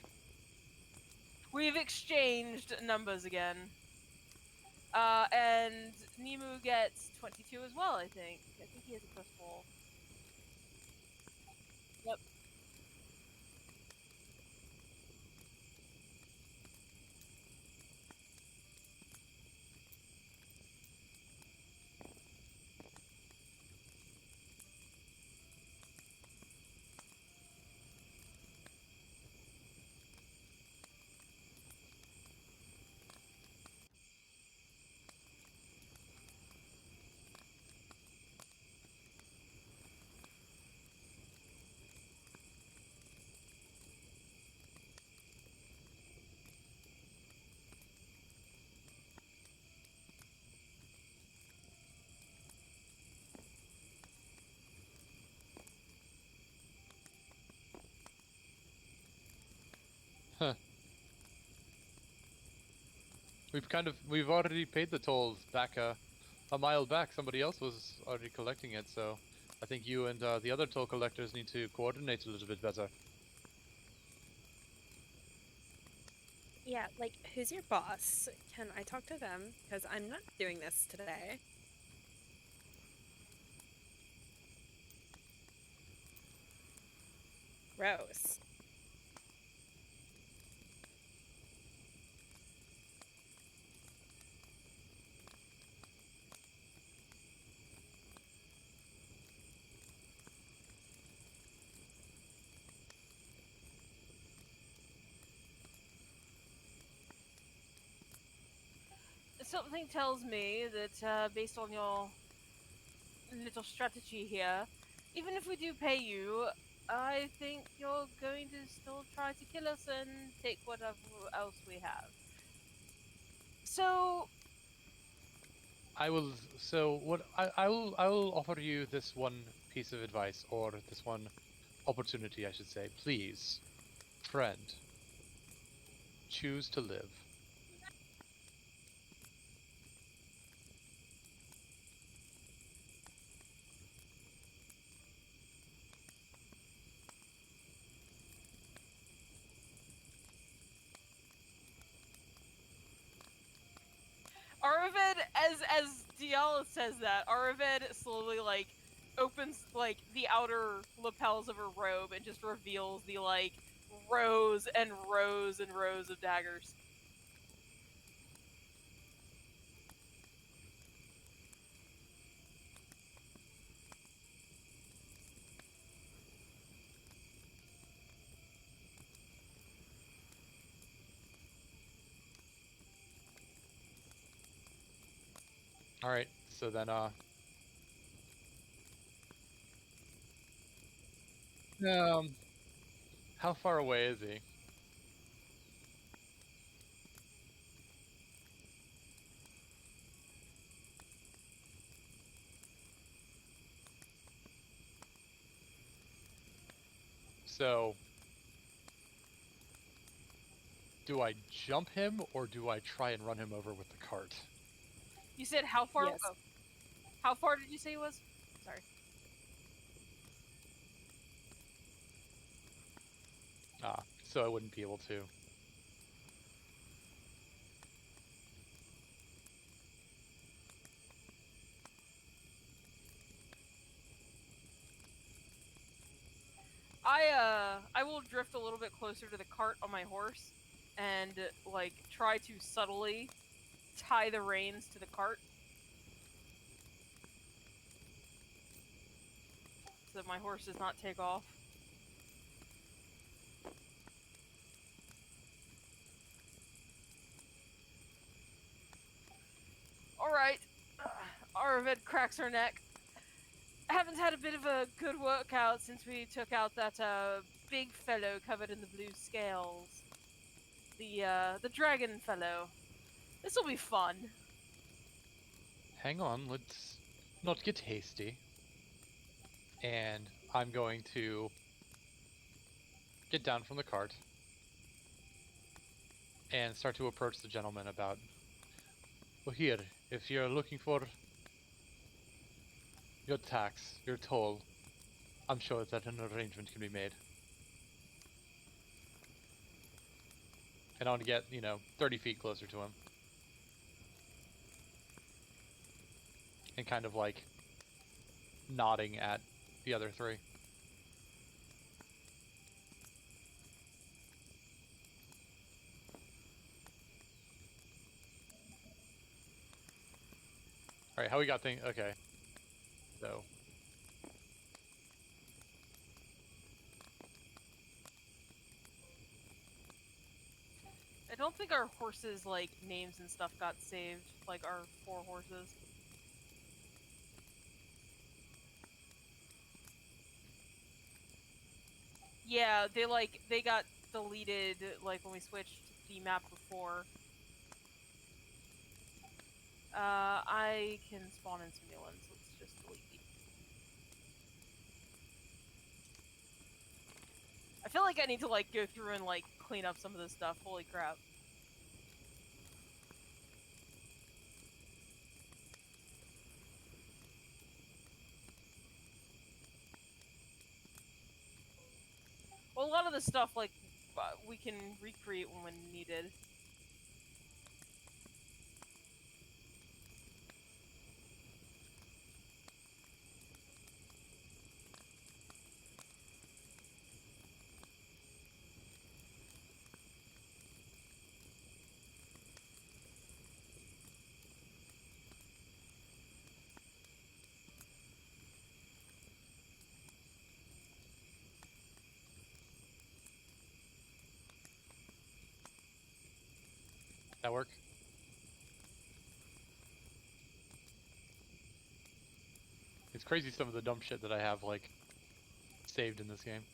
We've exchanged numbers again. And Nimu gets 22 as well, I think. I think he has a +4. Yep. Huh. We've already paid the tolls back a mile back. Somebody else was already collecting it, so I think you and the other toll collectors need to coordinate a little bit better. Yeah, like, who's your boss? Can I talk to them? Because I'm not doing this today. Gross. Something tells me that based on your little strategy here, even if we do pay you, I think you're going to still try to kill us and take whatever else we have. So, I will. So what I will offer you this one piece of advice, or this one opportunity, I should say. Please, friend, choose to live. Arvid, as Diala says that, Arvid slowly opens the outer lapels of her robe and just reveals the rows and rows and rows of daggers. All right. So then, how far away is he? So, do I jump him or do I try and run him over with the cart? You said how far? Yes. Oh, how far did you say it was? Sorry. So I wouldn't be able to. I will drift a little bit closer to the cart on my horse, and like try to subtly tie the reins to the cart, so that my horse does not take off. Alright. Aravid cracks her neck. Haven't had a bit of a good workout since we took out that big fellow covered in the blue scales. The dragon fellow. This'll be fun. Hang on, let's not get hasty. And I'm going to get down from the cart and start to approach the gentleman about, well, here, if you're looking for your tax, your toll, I'm sure that an arrangement can be made. And I want to get, 30 feet closer to him. And kind of like nodding at the other three. Alright, how we got things? Okay. So. I don't think our horses, like, names and stuff got saved, like our 4 horses. Yeah, they got deleted, like, when we switched the map before. I can spawn in some new ones. Let's just delete these. I feel like I need to, like, go through and, like, clean up some of this stuff. Holy crap. Well, a lot of the stuff, like, we can recreate when needed. That work? It's crazy some of the dumb shit that I have, like, saved in this game.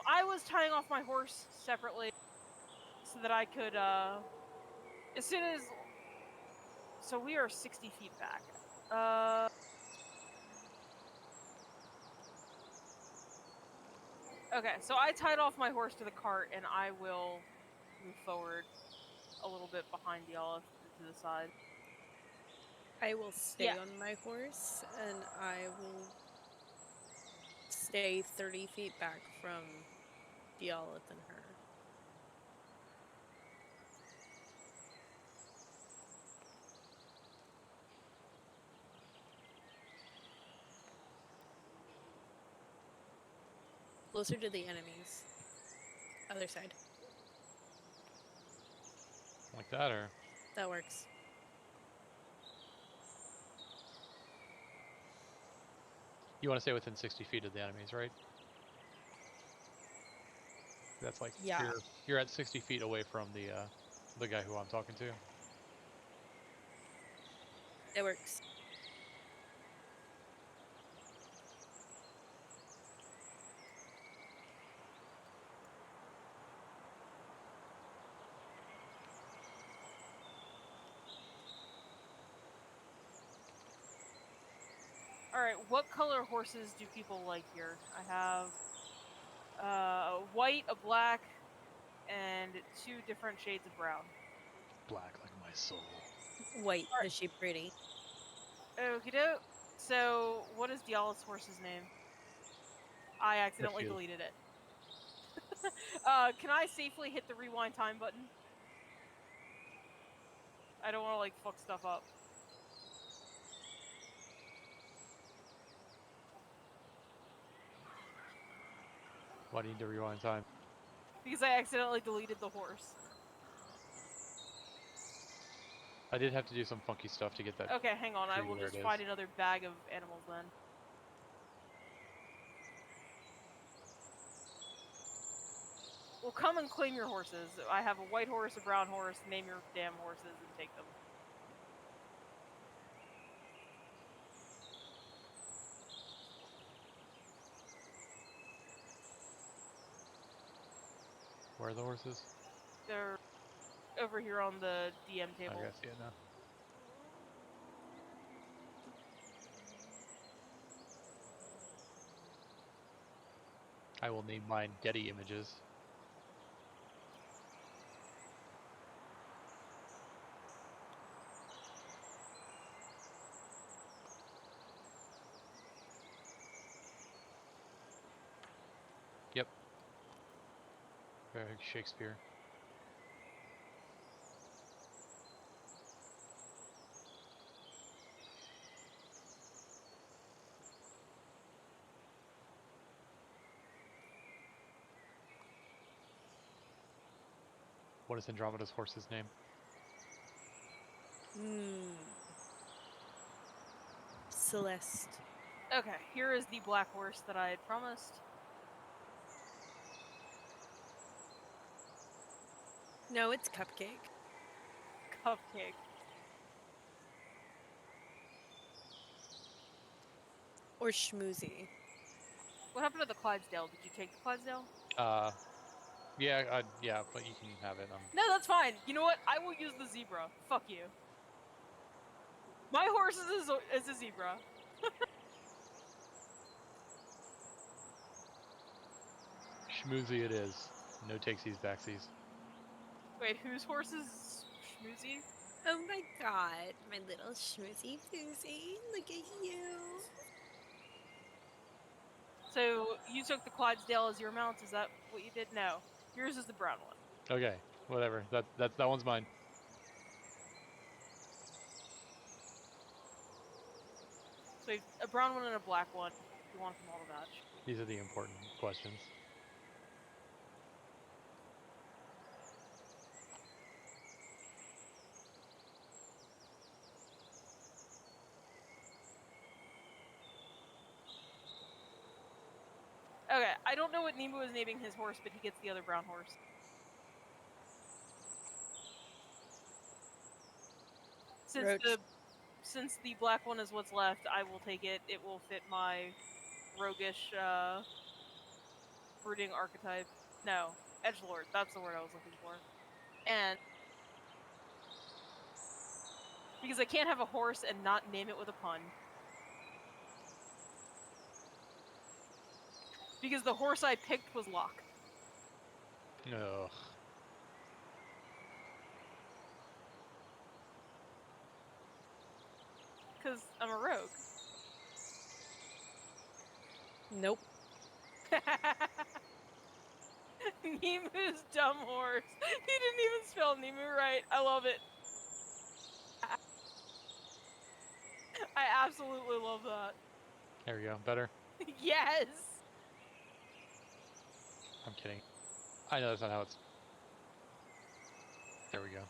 I was tying off my horse separately so that I could, as soon as... So we are 60 feet back. Okay, so I tied off my horse to the cart, and I will move forward a little bit behind Y'all to the side. I will stay Yeah. on my horse, and I will stay 30 feet back from Dialith and her. Closer to the enemies. Other side. Like that, or? That works. You want to stay within 60 feet of the enemies, right? That's like Yeah. you're at 60 feet away from the guy who I'm talking to. It works. Alright, what color horses do people like here? I have a white, a black, and 2 different shades of brown. Black like my soul. White, because she's pretty. Okie doke. So, what is Diala's horse's name? I accidentally Nephew. deleted it. Can I safely hit the rewind time button? I don't want to, like, fuck stuff up. Why do you need to rewind time? Because I accidentally deleted the horse. I did have to do some funky stuff to get that. Okay, hang on. I tree will where just it is. find another bag of animals then. Well, come and claim your horses. I have a white horse, a brown horse. Name your damn horses and take them. Where are the horses? They're over here on the DM I table. guess yeah, no. I will name mine Getty Images. Yep. Very Shakespeare. What is Andromeda's horse's name? Celeste. Okay, here is the black horse that I had promised. No, it's Cupcake. Cupcake. Or Schmoozy. What happened to the Clydesdale? Did you take the Clydesdale? Yeah, yeah, but you can have it. No, that's fine. You know what? I will use the zebra. Fuck you. My horse is a zebra. Schmoozy it is. No takesies, backsies. Wait, whose horse is Schmoozy? Oh my god, my little Schmoozy Foozy. Look at you. So, you took the Clydesdale as your mount? Is that what you did? No. Yours is the brown one. Okay, whatever. That one's mine. So, we have a brown one and a black one. You want them all to match. These are the important questions. Okay, I don't know what Nemo is naming his horse, but he gets the other brown horse. Roach. Since the black one is what's left, I will take it. It will fit my roguish, brooding archetype. No, edgelord. That's the word I was looking for. And because I can't have a horse and not name it with a pun. Because the horse I picked was Locke. Ugh. Because I'm a rogue. Nope. Nemu's dumb horse. He didn't even spell Nemu right. I love it. I absolutely love that. There we go. Better? Yes! I'm kidding. I know that's not how it's... There we go.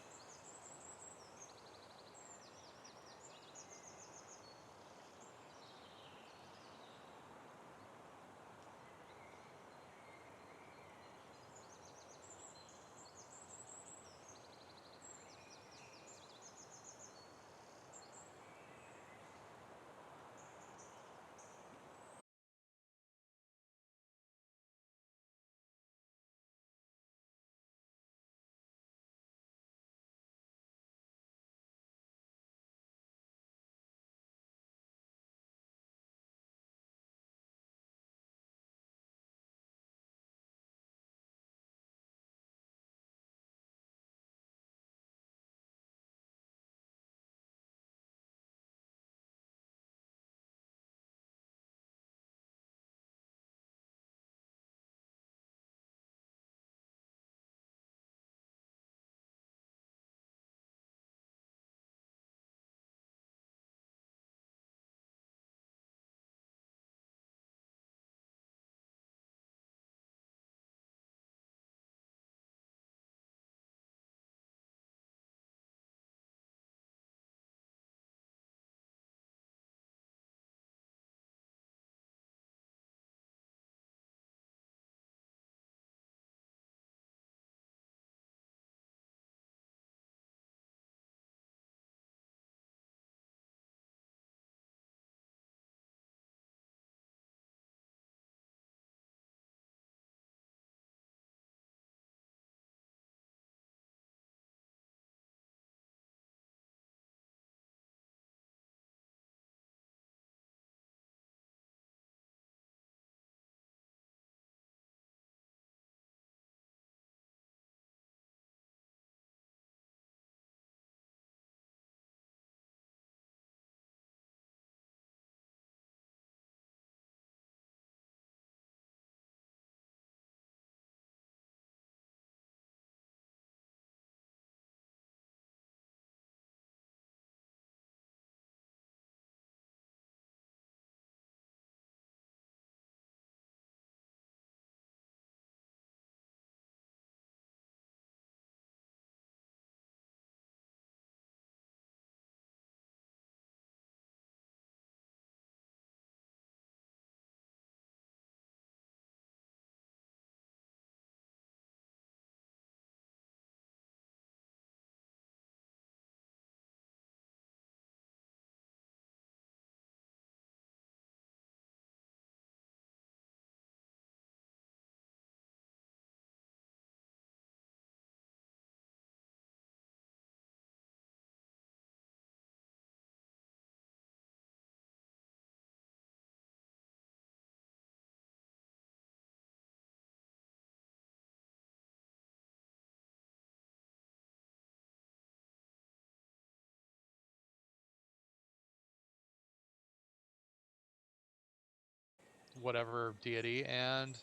whatever deity and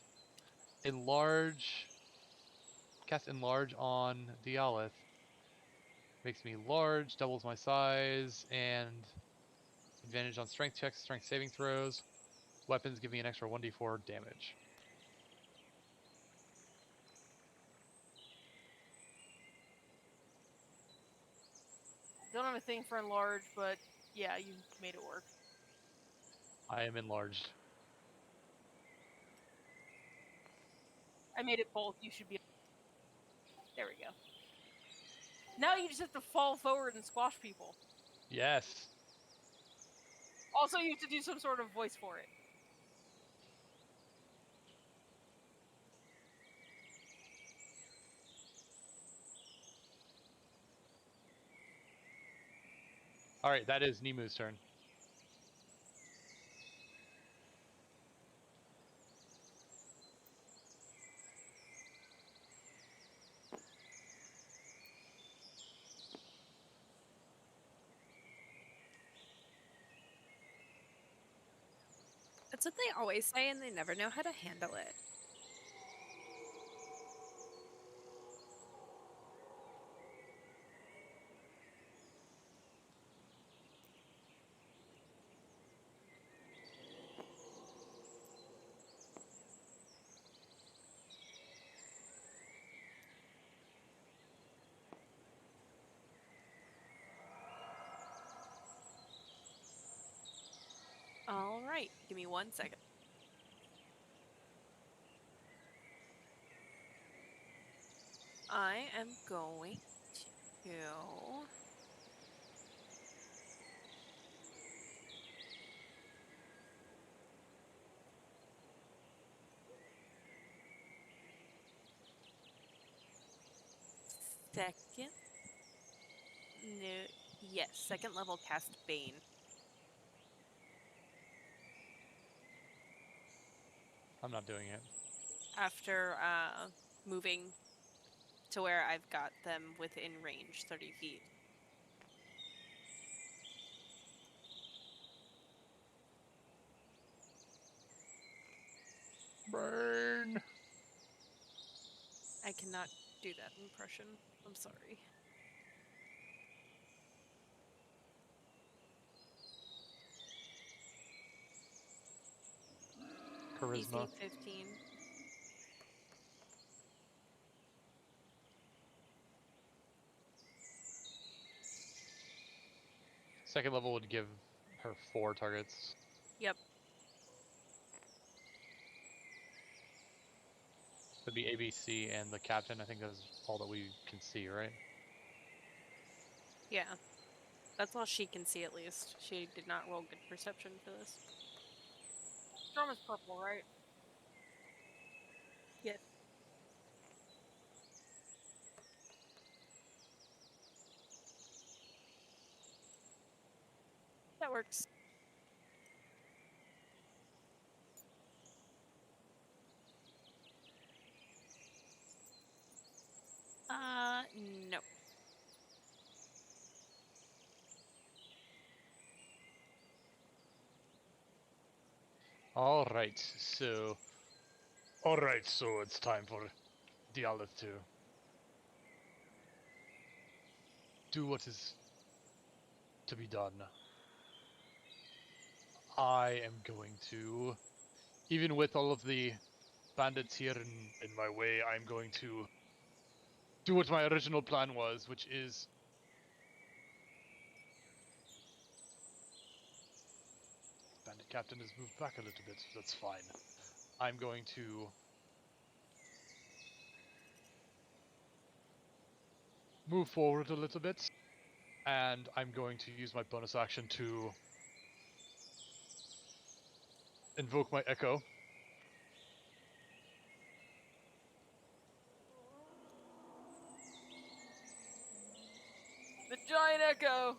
enlarge. Cast enlarge on Dialith. Makes me large, doubles my size, and advantage on strength checks, strength saving throws. Weapons give me an extra 1d4 damage. Don't have a thing for enlarge, but yeah, you made it work. I am enlarged. I made it both. You should be. There we go. Now you just have to fall forward and squash people. Yes. Also, you have to do some sort of voice for it. Alright, that is Nemu's turn. That's what they always say, and they never know how to handle it. All right, give me 1 second. I am going to second. No, yes, second level cast Bane. I'm not doing it. After moving to where I've got them within range, 30 feet. Burn! I cannot do that impression. I'm sorry. Charisma. DC 15. Second level would give her 4 targets. Yep. Would be ABC and the captain. I think that's all that we can see, right? Yeah. That's all she can see, at least. She did not roll good perception for this. Storm is purple, right? Yes. That works. No. Alright, so... Alright, so it's time for Dialith to do what is to be done. I am going to, even with all of the bandits here in my way, I'm going to do what my original plan was, which is bandit captain has moved back a little bit. That's fine. I'm going to move forward a little bit, and I'm going to use my bonus action to invoke my echo. The giant echo!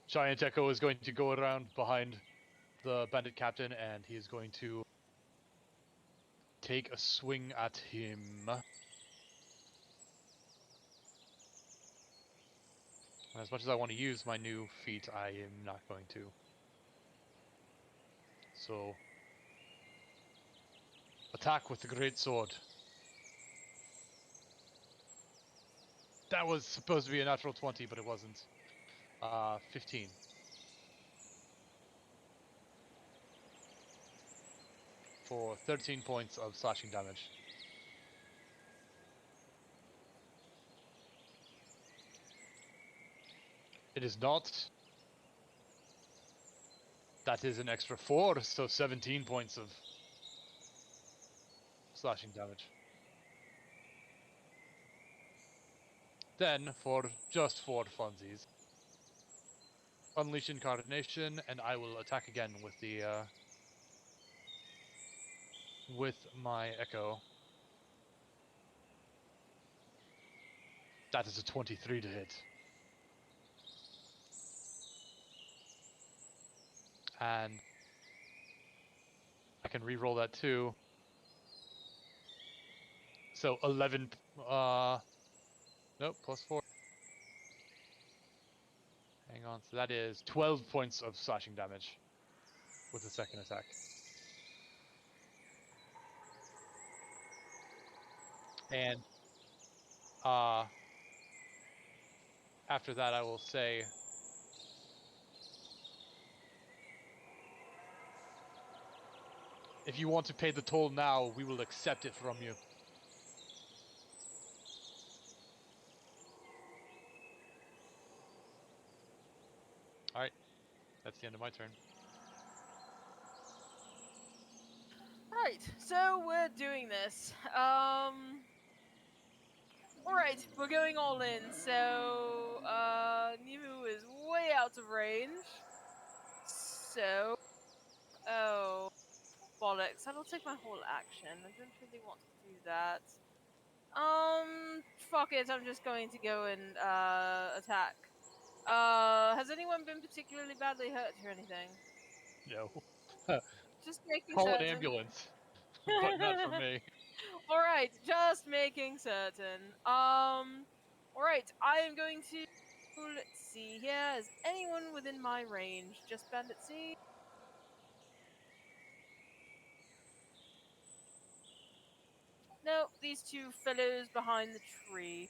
Giant Echo is going to go around behind the bandit captain, and he is going to take a swing at him. As much as I want to use my new feat, I am not going to. So, attack with the great sword. That was supposed to be a natural 20, but it wasn't. 15. For 13 points of slashing damage. It is not. That is an extra 4, so 17 points of slashing damage. Then, for just 4 funsies, unleash incarnation, and I will attack again with the with my echo. That is a 23 to hit. And I can re-roll that too. So 11, nope, plus 4. Hang on, so that is 12 points of slashing damage with the second attack. And after that I will say, if you want to pay the toll now, we will accept it from you. Alright, that's the end of my turn. Right, so we're doing this. Alright, we're going all in, so, Nimu is way out of range. So, oh, bollocks, that'll take my whole action. I don't really want to do that. Fuck it, I'm just going to go and, attack. Has anyone been particularly badly hurt or anything? No. Just making Call an certain. ambulance. But not from me. Alright, just making certain. Alright, I am going to. Let's see here. Is anyone within my range? Just Bandit C? No, these two fellows behind the tree.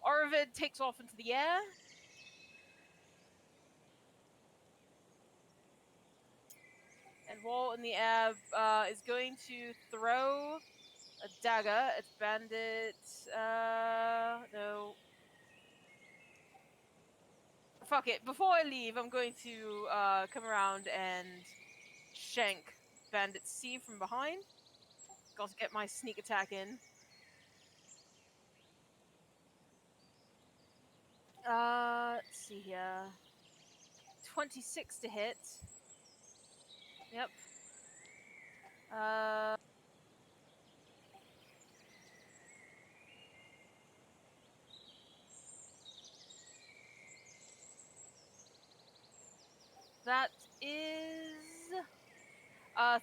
Arvid takes off into the air. And while in the air, is going to throw a dagger at Bandit. No. Fuck it. Before I leave, I'm going to come around and shank Bandit C from behind. Got to get my sneak attack in. Let's see here. 26 to hit. Yep. That is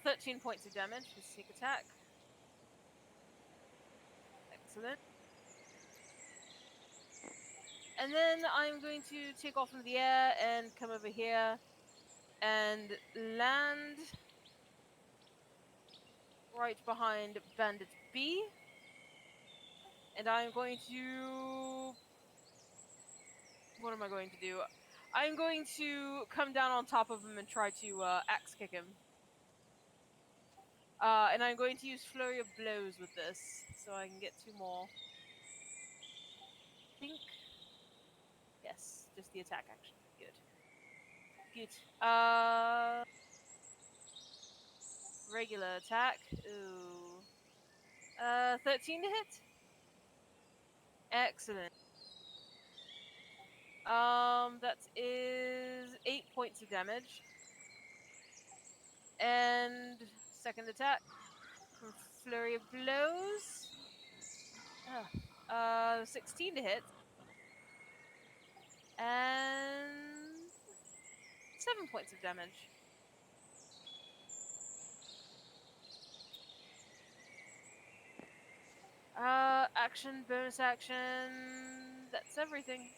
13 points of damage with sneak attack. Excellent. And then I'm going to take off into the air and come over here and land right behind Bandit B. And I'm going to... What am I going to do? I'm going to come down on top of him and try to axe kick him. And I'm going to use Flurry of Blows with this, so I can get 2 more. I think... Yes, just the attack action. Good. Good. Regular attack. Ooh. 13 to hit? Excellent. That is 8 points of damage. And second attack from Flurry of Blows. 16 to hit. And 7 points of damage. Action, bonus action. That's everything.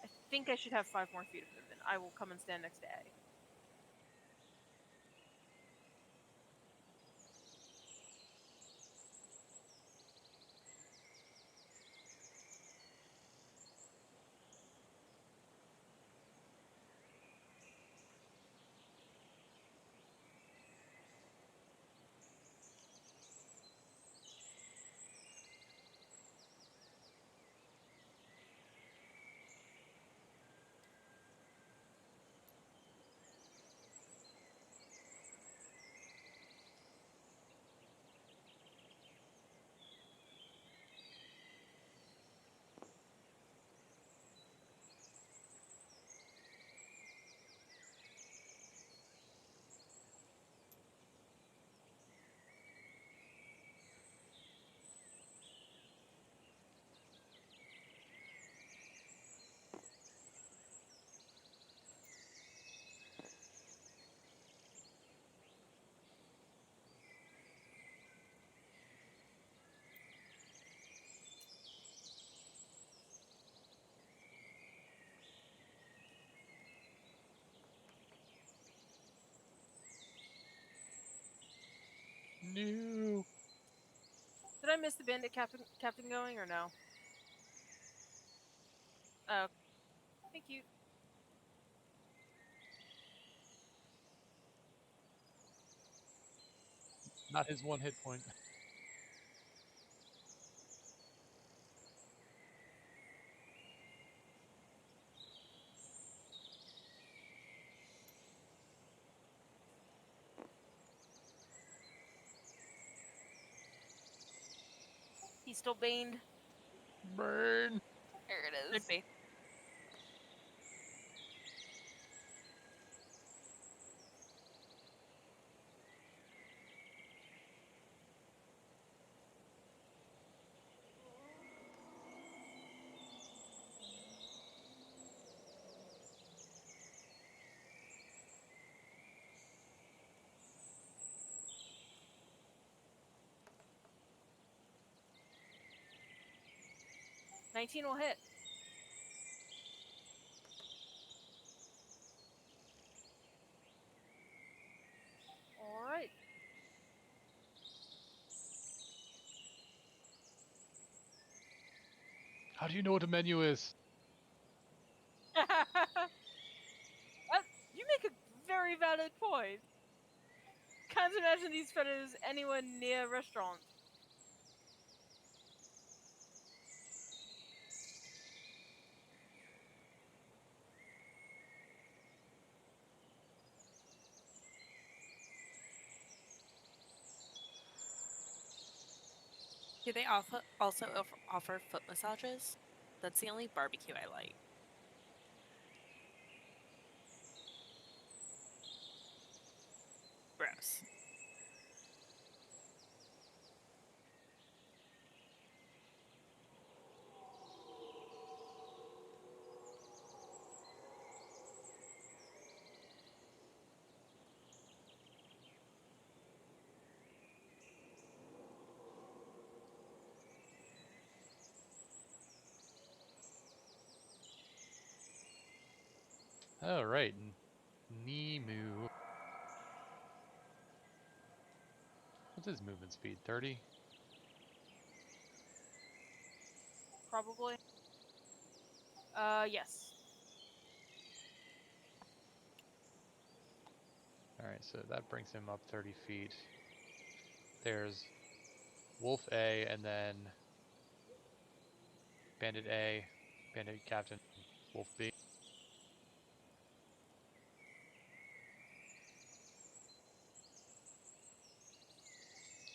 I think I should have 5 more feet of movement. I will come and stand next to A. No. Did I miss the bandit captain going or no? Oh, thank you. Not his 1 hit point. He's still baned. Burn. There it Could is. be. $19 will hit. All right. How do you know what a menu is? You make a very valid point. Can't imagine these fellas anywhere near restaurants. Do they also offer foot massages? That's the only barbecue I like. Gross. All right. Nemu. What's his movement speed? 30? Probably. Yes. Alright, so that brings him up 30 feet. There's Wolf A, and then Bandit A, Bandit Captain, Wolf B.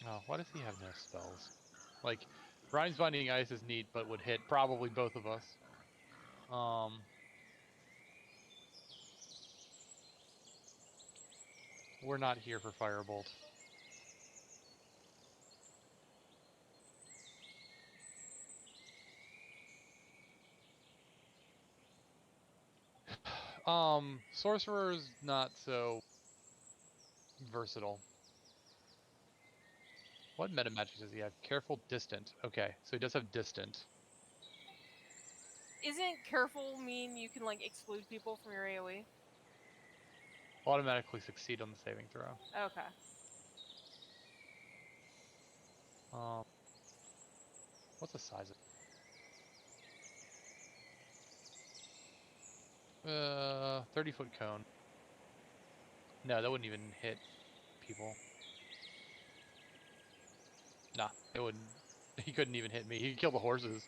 Oh, why does he have no spells? Like, Rhymes Binding Ice is neat, but would hit probably both of us. We're not here for Firebolt. Sorcerer's not so versatile. What meta magic does he have? Careful, distant. Okay, so he does have distant. Isn't careful mean you can like exclude people from your AoE? Automatically succeed on the saving throw. Okay. What's the size of 30-foot cone. No, that wouldn't even hit people. Nah, it wouldn't. He couldn't even hit me. He could kill the horses.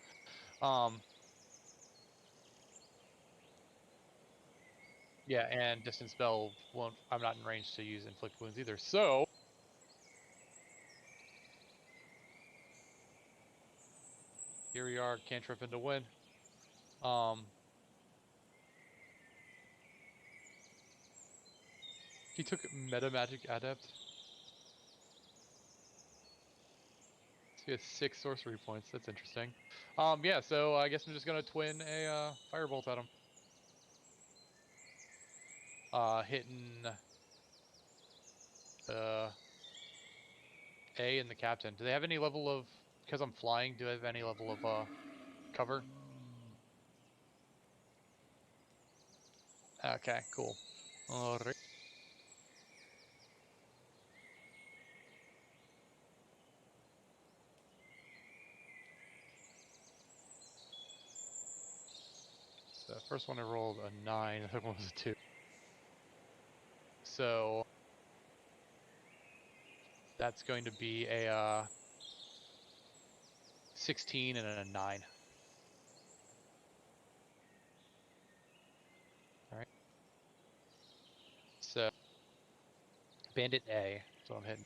Yeah, and distance spell won't. I'm not in range to use inflict wounds either. So here we are, cantrip into win. He took meta magic adept. So he has 6 sorcery points. That's interesting. Yeah. So I guess I'm just gonna twin a firebolt at him. Hitting A and the captain. Do they have any level of? Because I'm flying. Do I have any level of cover? Okay, cool. All right. first one I rolled a 9, the second one was a 2. So that's going to be a 16 and a 9. All right. So Bandit A, so I'm hitting.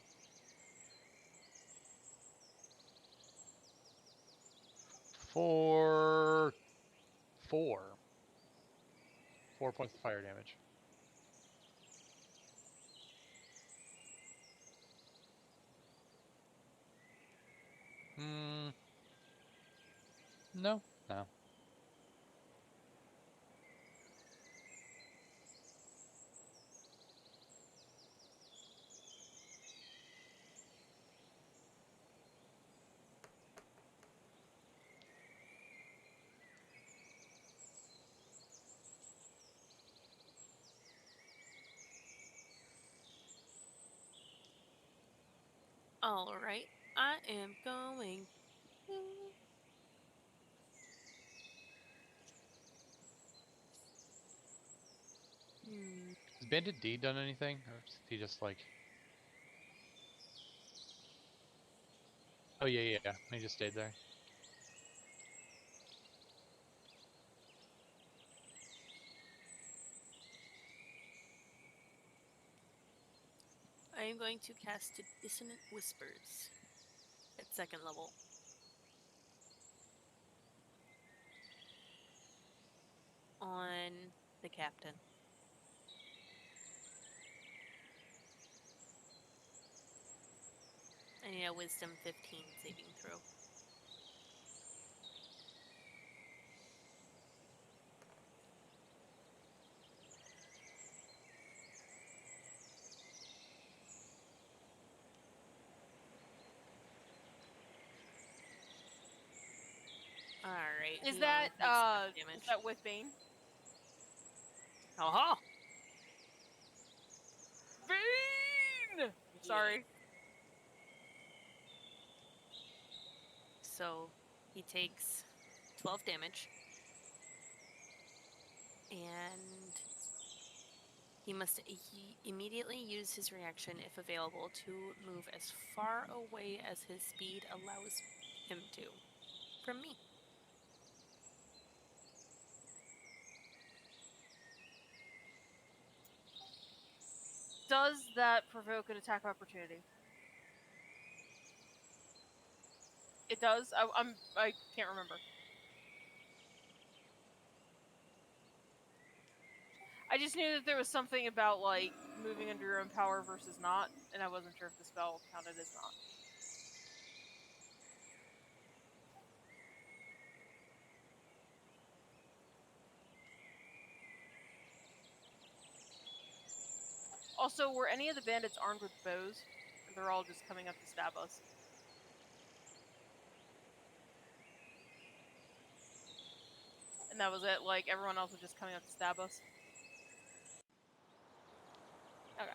For 4 points of fire damage. No. All right, I am going. Has Bandit D done anything, or is he just like? Oh yeah. He just stayed there. I am going to cast Dissonant Whispers at 2nd level. On the captain. I need a Wisdom 15 saving throw. All right. Is he that only takes half damage. is that with Bane? Aha! Bane! Sorry. So he takes 12 damage. And he must immediately use his reaction, if available, to move as far away as his speed allows him to from me. Does that provoke an attack of opportunity? It does. I can't remember. I just knew that there was something about like moving under your own power versus not, and I wasn't sure if the spell counted as not. Also, were any of the bandits armed with bows? Or they're all just coming up to stab us? And that was it? Like, everyone else was just coming up to stab us? Okay.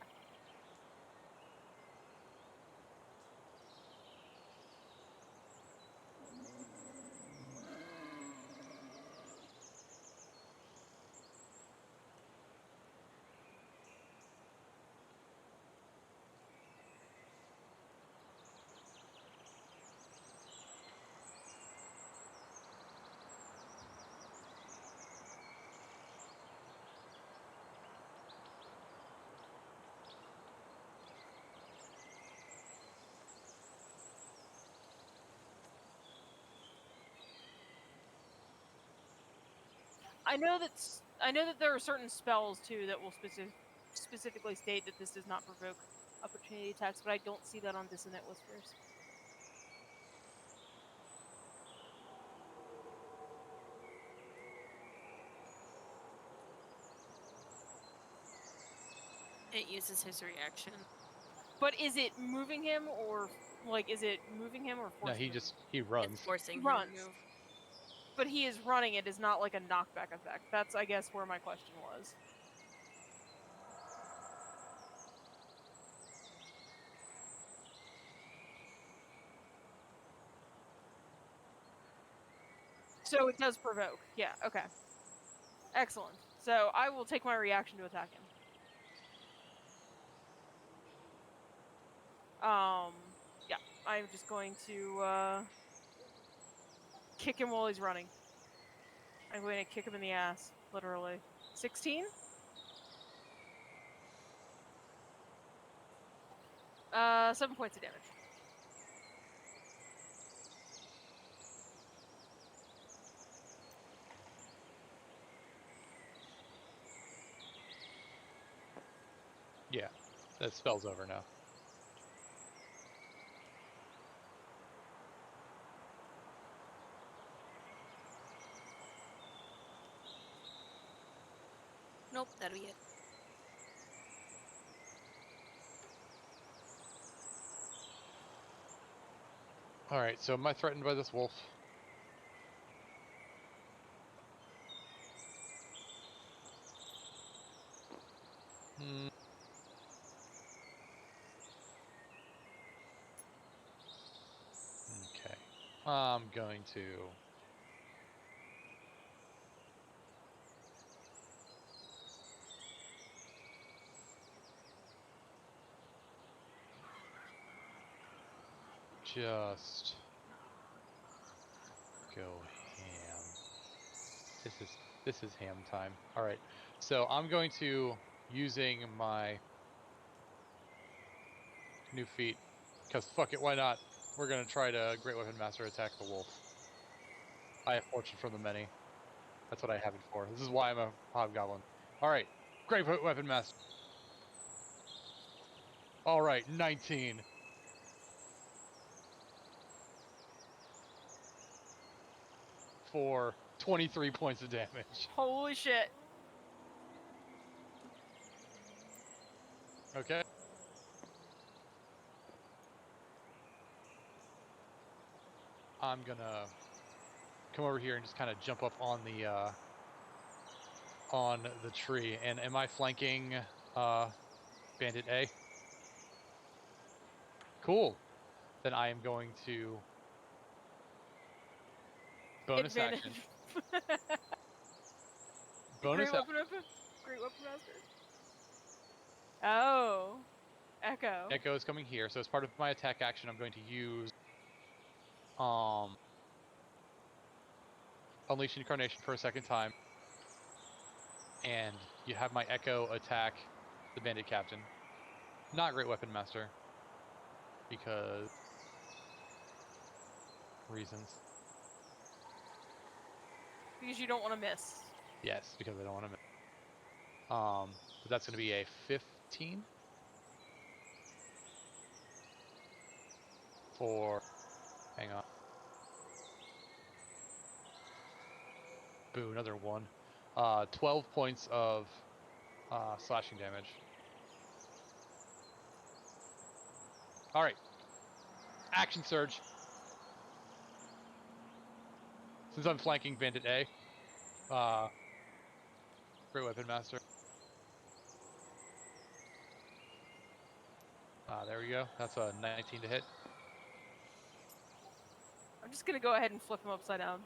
I know that there are certain spells too that will specifically state that this does not provoke opportunity attacks, but I don't see that on Dissonant Whispers. It uses his reaction. But is it moving him or like is it moving him or No, forcing him? he runs. It's forcing Runs. him to move. But he is running. It is not like a knockback effect. That's, I guess, where my question was. So it does provoke. Yeah, okay. Excellent. So I will take my reaction to attack him. Yeah, I'm just going to kick him while he's running. I'm going to kick him in the ass, literally. 16? 7 points of damage. Yeah, that spell's over now. Nope, that'll be it. All right, so am I threatened by this wolf? Hmm. Okay. I'm going to. Just go ham. This is ham time. All right. So I'm going to, using my new feat, because fuck it, why not? We're gonna try to Great Weapon Master attack the wolf. I have fortune from the many. That's what I have it for. This is why I'm a hobgoblin. All right, Great Weapon Master. All right, 19. For 23 points of damage. Holy shit. Okay. I'm gonna come over here and just kind of jump up on the tree. And am I flanking Bandit A? Cool. Then I am going to bonus Advantage. action. Great weapon, Great Weapon Master. Oh. Echo. Echo is coming here, so as part of my attack action, I'm going to use Unleash Incarnation for a second time, and you have my Echo attack the Bandit Captain, not Great Weapon Master, because reasons. Because you don't want to miss. Yes, because I don't want to miss. But that's going to be a 15 for. Hang on. Boo, another one. 12 points of slashing damage. All right. Action surge. Since I'm flanking Bandit A, Great Weapon Master. There we go. That's a 19 to hit. I'm just gonna go ahead and flip him upside down.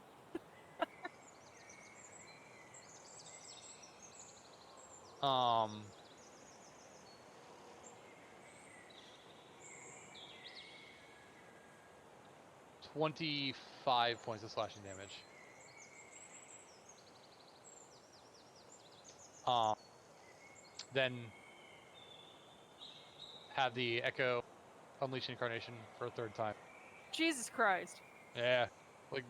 25 points of slashing damage. Then have the Echo Unleash Incarnation for a third time. Jesus Christ. Yeah, like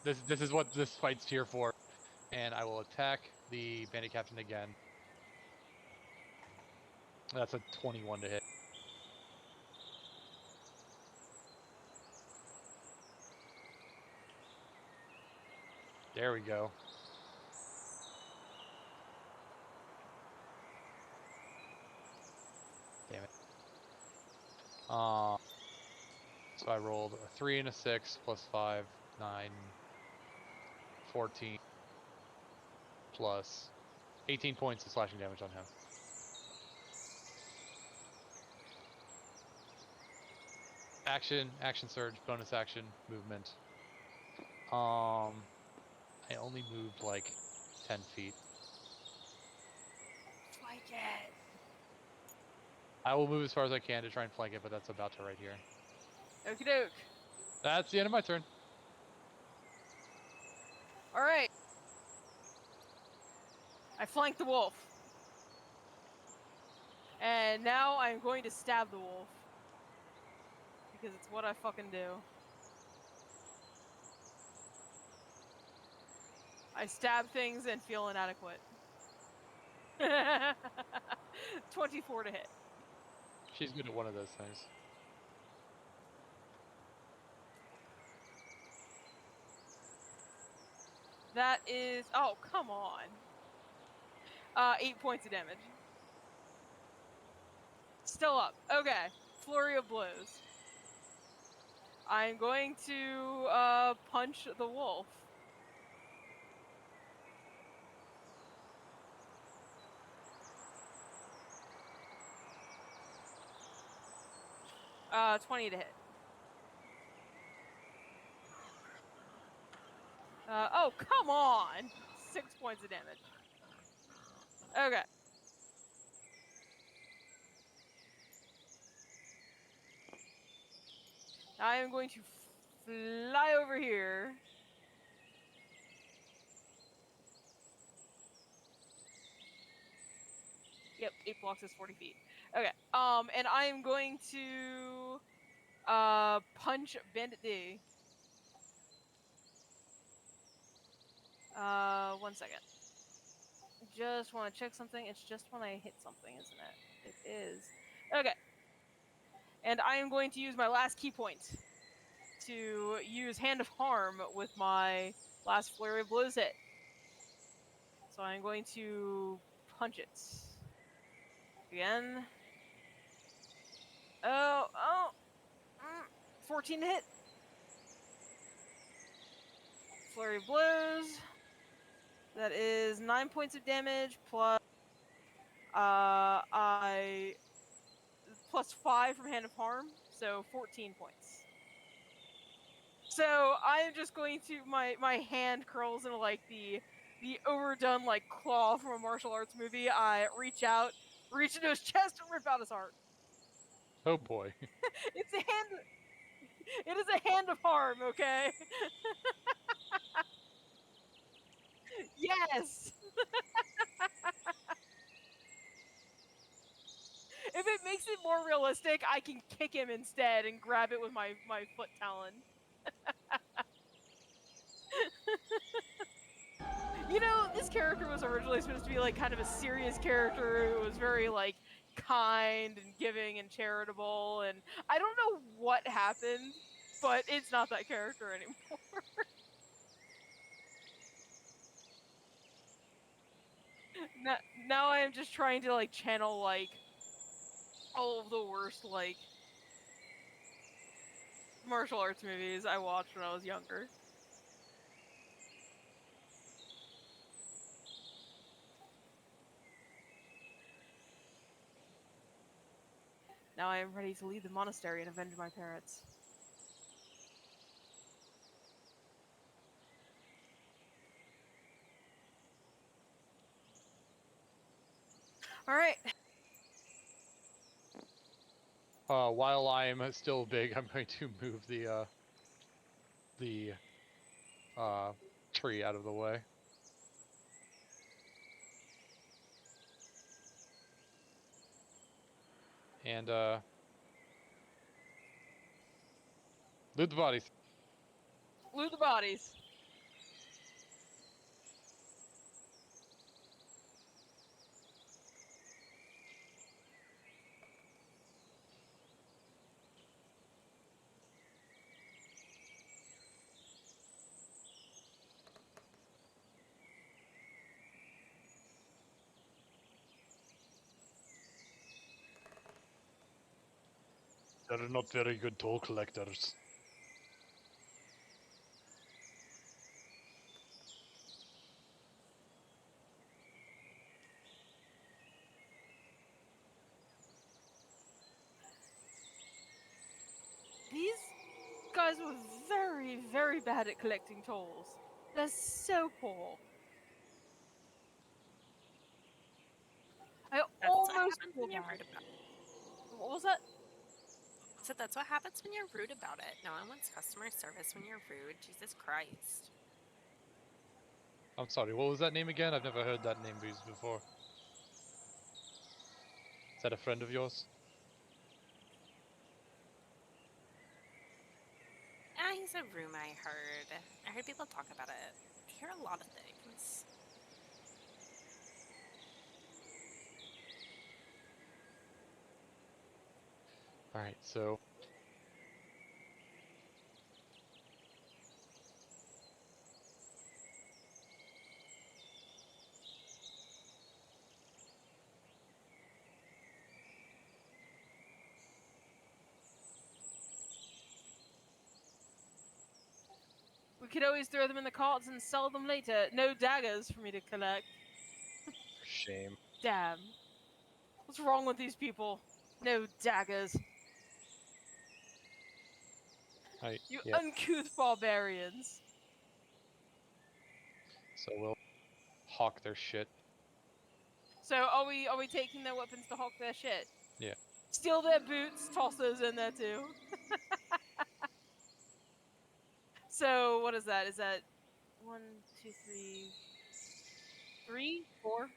this is what this fight's here for. And I will attack the Bandit Captain again. That's a 21 to hit. There we go. Damn it. So I rolled a 3 and a 6 plus 5, 9, 14 plus 18 points of slashing damage on him. Action surge, bonus action, movement. I only moved like 10 feet. I will move as far as I can to try and flank it, but that's about to right here. Okie doke. That's the end of my turn. Alright. I flanked the wolf. And now I'm going to stab the wolf. Because it's what I fucking do. I stab things and feel inadequate. 24 to hit. She's good at one of those things. That is... Oh, come on. 8 points of damage. Still up. Okay. Flurry of blows. I'm going to punch the wolf. 20 to hit. Oh, come on! 6 points of damage. Okay. I am going to fly over here. Yep, 8 blocks is 40 feet. Okay. And I am going to punch Bandit D. 1 second. Just want to check something. It's just when I hit something, isn't it? It is. Okay. And I am going to use my last key point to use Hand of Harm with my last Flurry of Blows hit. So I'm going to punch it. Again. 14 to hit. Flurry of Blows. That is 9 points of damage plus plus 5 from Hand of Harm, so 14 points. So I'm just going to my hand curls into like the overdone like claw from a martial arts movie. I reach out, reach into his chest, and rip out his heart. Oh boy. It's a hand. It is a Hand of Harm, okay? Yes. If it makes it more realistic, I can kick him instead and grab it with my foot talon. You know, this character was originally supposed to be like kind of a serious character who was very like kind and giving and charitable, and I don't know what happened, but it's not that character anymore. Now I am just trying to like channel like all of the worst like martial arts movies I watched when I was younger. Now I am ready to leave the monastery and avenge my parents. Alright. While I'm still big, I'm going to move the tree out of the way. And loot the bodies. Loot the bodies. They're not very good toll collectors. These guys were very, very bad at collecting tolls. They're so poor. I That's what almost happens feel when you're bad. part of What was that? So that's what happens when you're rude about it. No one wants customer service when you're rude. Jesus Christ. I'm sorry, what was that name again? I've never heard that name used before. Is that a friend of yours? Ah, he's a room I heard. I heard people talk about it. I hear a lot of things. Alright, so We could always throw them in the carts and sell them later. No daggers for me to collect. shame. Damn. What's wrong with these people? No daggers. You Yep. uncouth barbarians. So we'll hawk their shit. So are we taking their weapons to hawk their shit? Yeah. Steal their boots, toss those in there too. So what is that? Is that 1, 2, 3, 3, 4?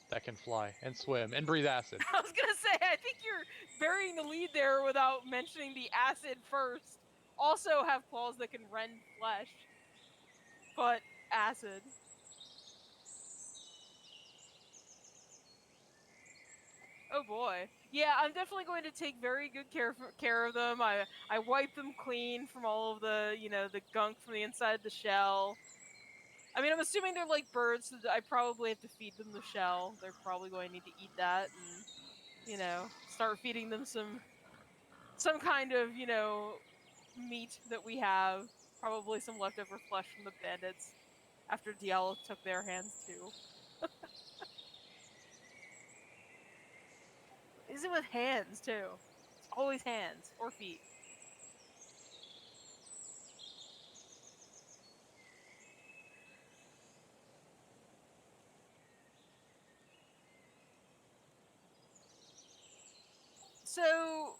that can fly and swim and breathe acid. I was gonna say, I think you're burying the lead there without mentioning the acid first. Also have claws that can rend flesh, but acid. Oh boy. Yeah, I'm definitely going to take very good care of them. I wipe them clean from all of the, the gunk from the inside of the shell. I mean, I'm assuming they're like birds, so I probably have to feed them the shell. They're probably going to need to eat that and, start feeding them some kind of, meat that we have. Probably some leftover flesh from the bandits after Diallo took their hands too. Is it with hands too? It's always hands or feet. So,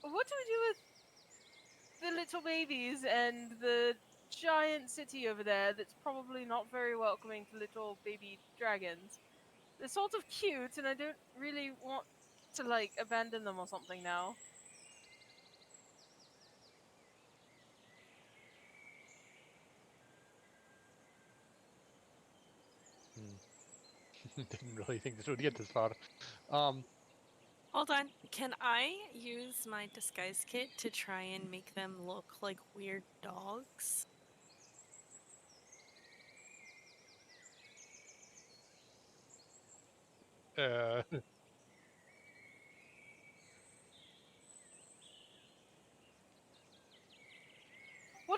what do we do with the little babies and the giant city over there that's probably not very welcoming to little baby dragons? They're sort of cute, and I don't really want to, like, abandon them or something now. Didn't really think this would get this far. Hold on. Can I use my disguise kit to try and make them look like weird dogs? What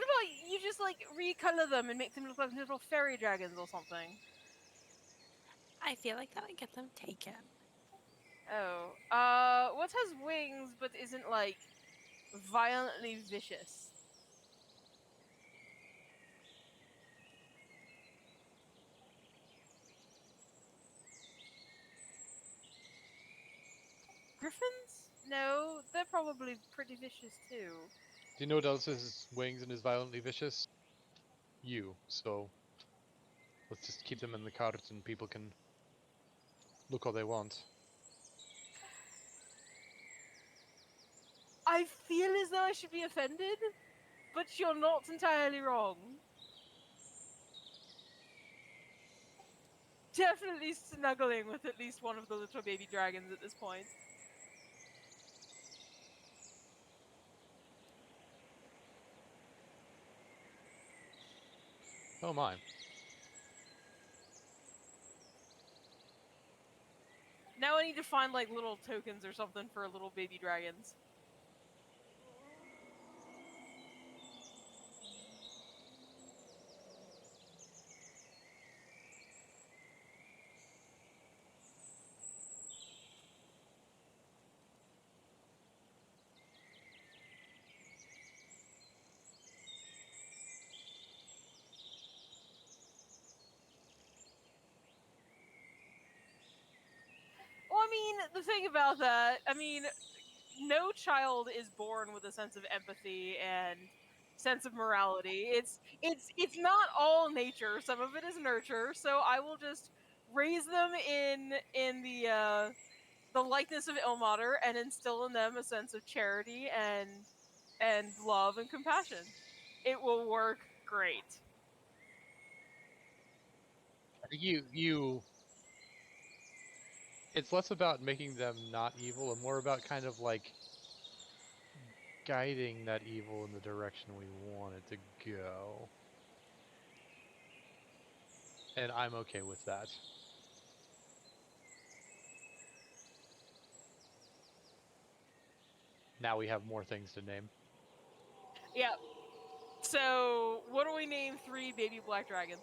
about you just, like, recolor them and make them look like little fairy dragons or something? I feel like that would get them taken. Oh. What has wings but isn't, like, violently vicious? Griffins? No, they're probably pretty vicious too. Do you know what else has wings and is violently vicious? You. So let's just keep them in the cart and people can look all they want. I feel as though I should be offended, but you're not entirely wrong. Definitely snuggling with at least one of the little baby dragons at this point. Oh my. Now I need to find, like, little tokens or something for little baby dragons. Well, I mean, the thing about that, no child is born with a sense of empathy and sense of morality. It's not all nature. Some of it is nurture. So I will just raise them in the likeness of Ilmater and instill in them a sense of charity and love and compassion. It will work great. You it's less about making them not evil and more about kind of like guiding that evil in the direction we want it to go. And I'm okay with that. Now we have more things to name. Yeah. So what do we name 3 baby black dragons?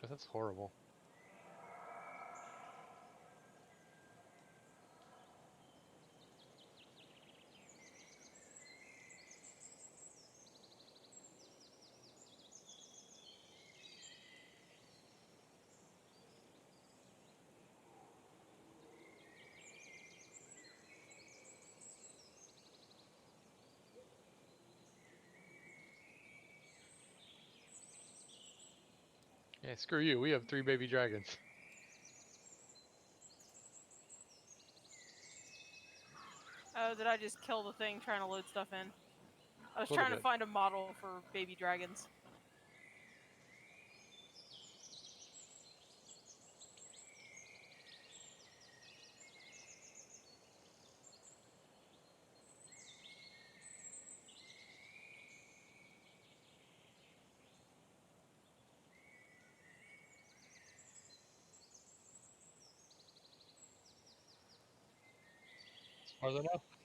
That's horrible. Hey, screw you. We have 3 baby dragons. Oh, did I just kill the thing trying to load stuff in? I was Little trying to bit. find a model for baby dragons. Smart enough.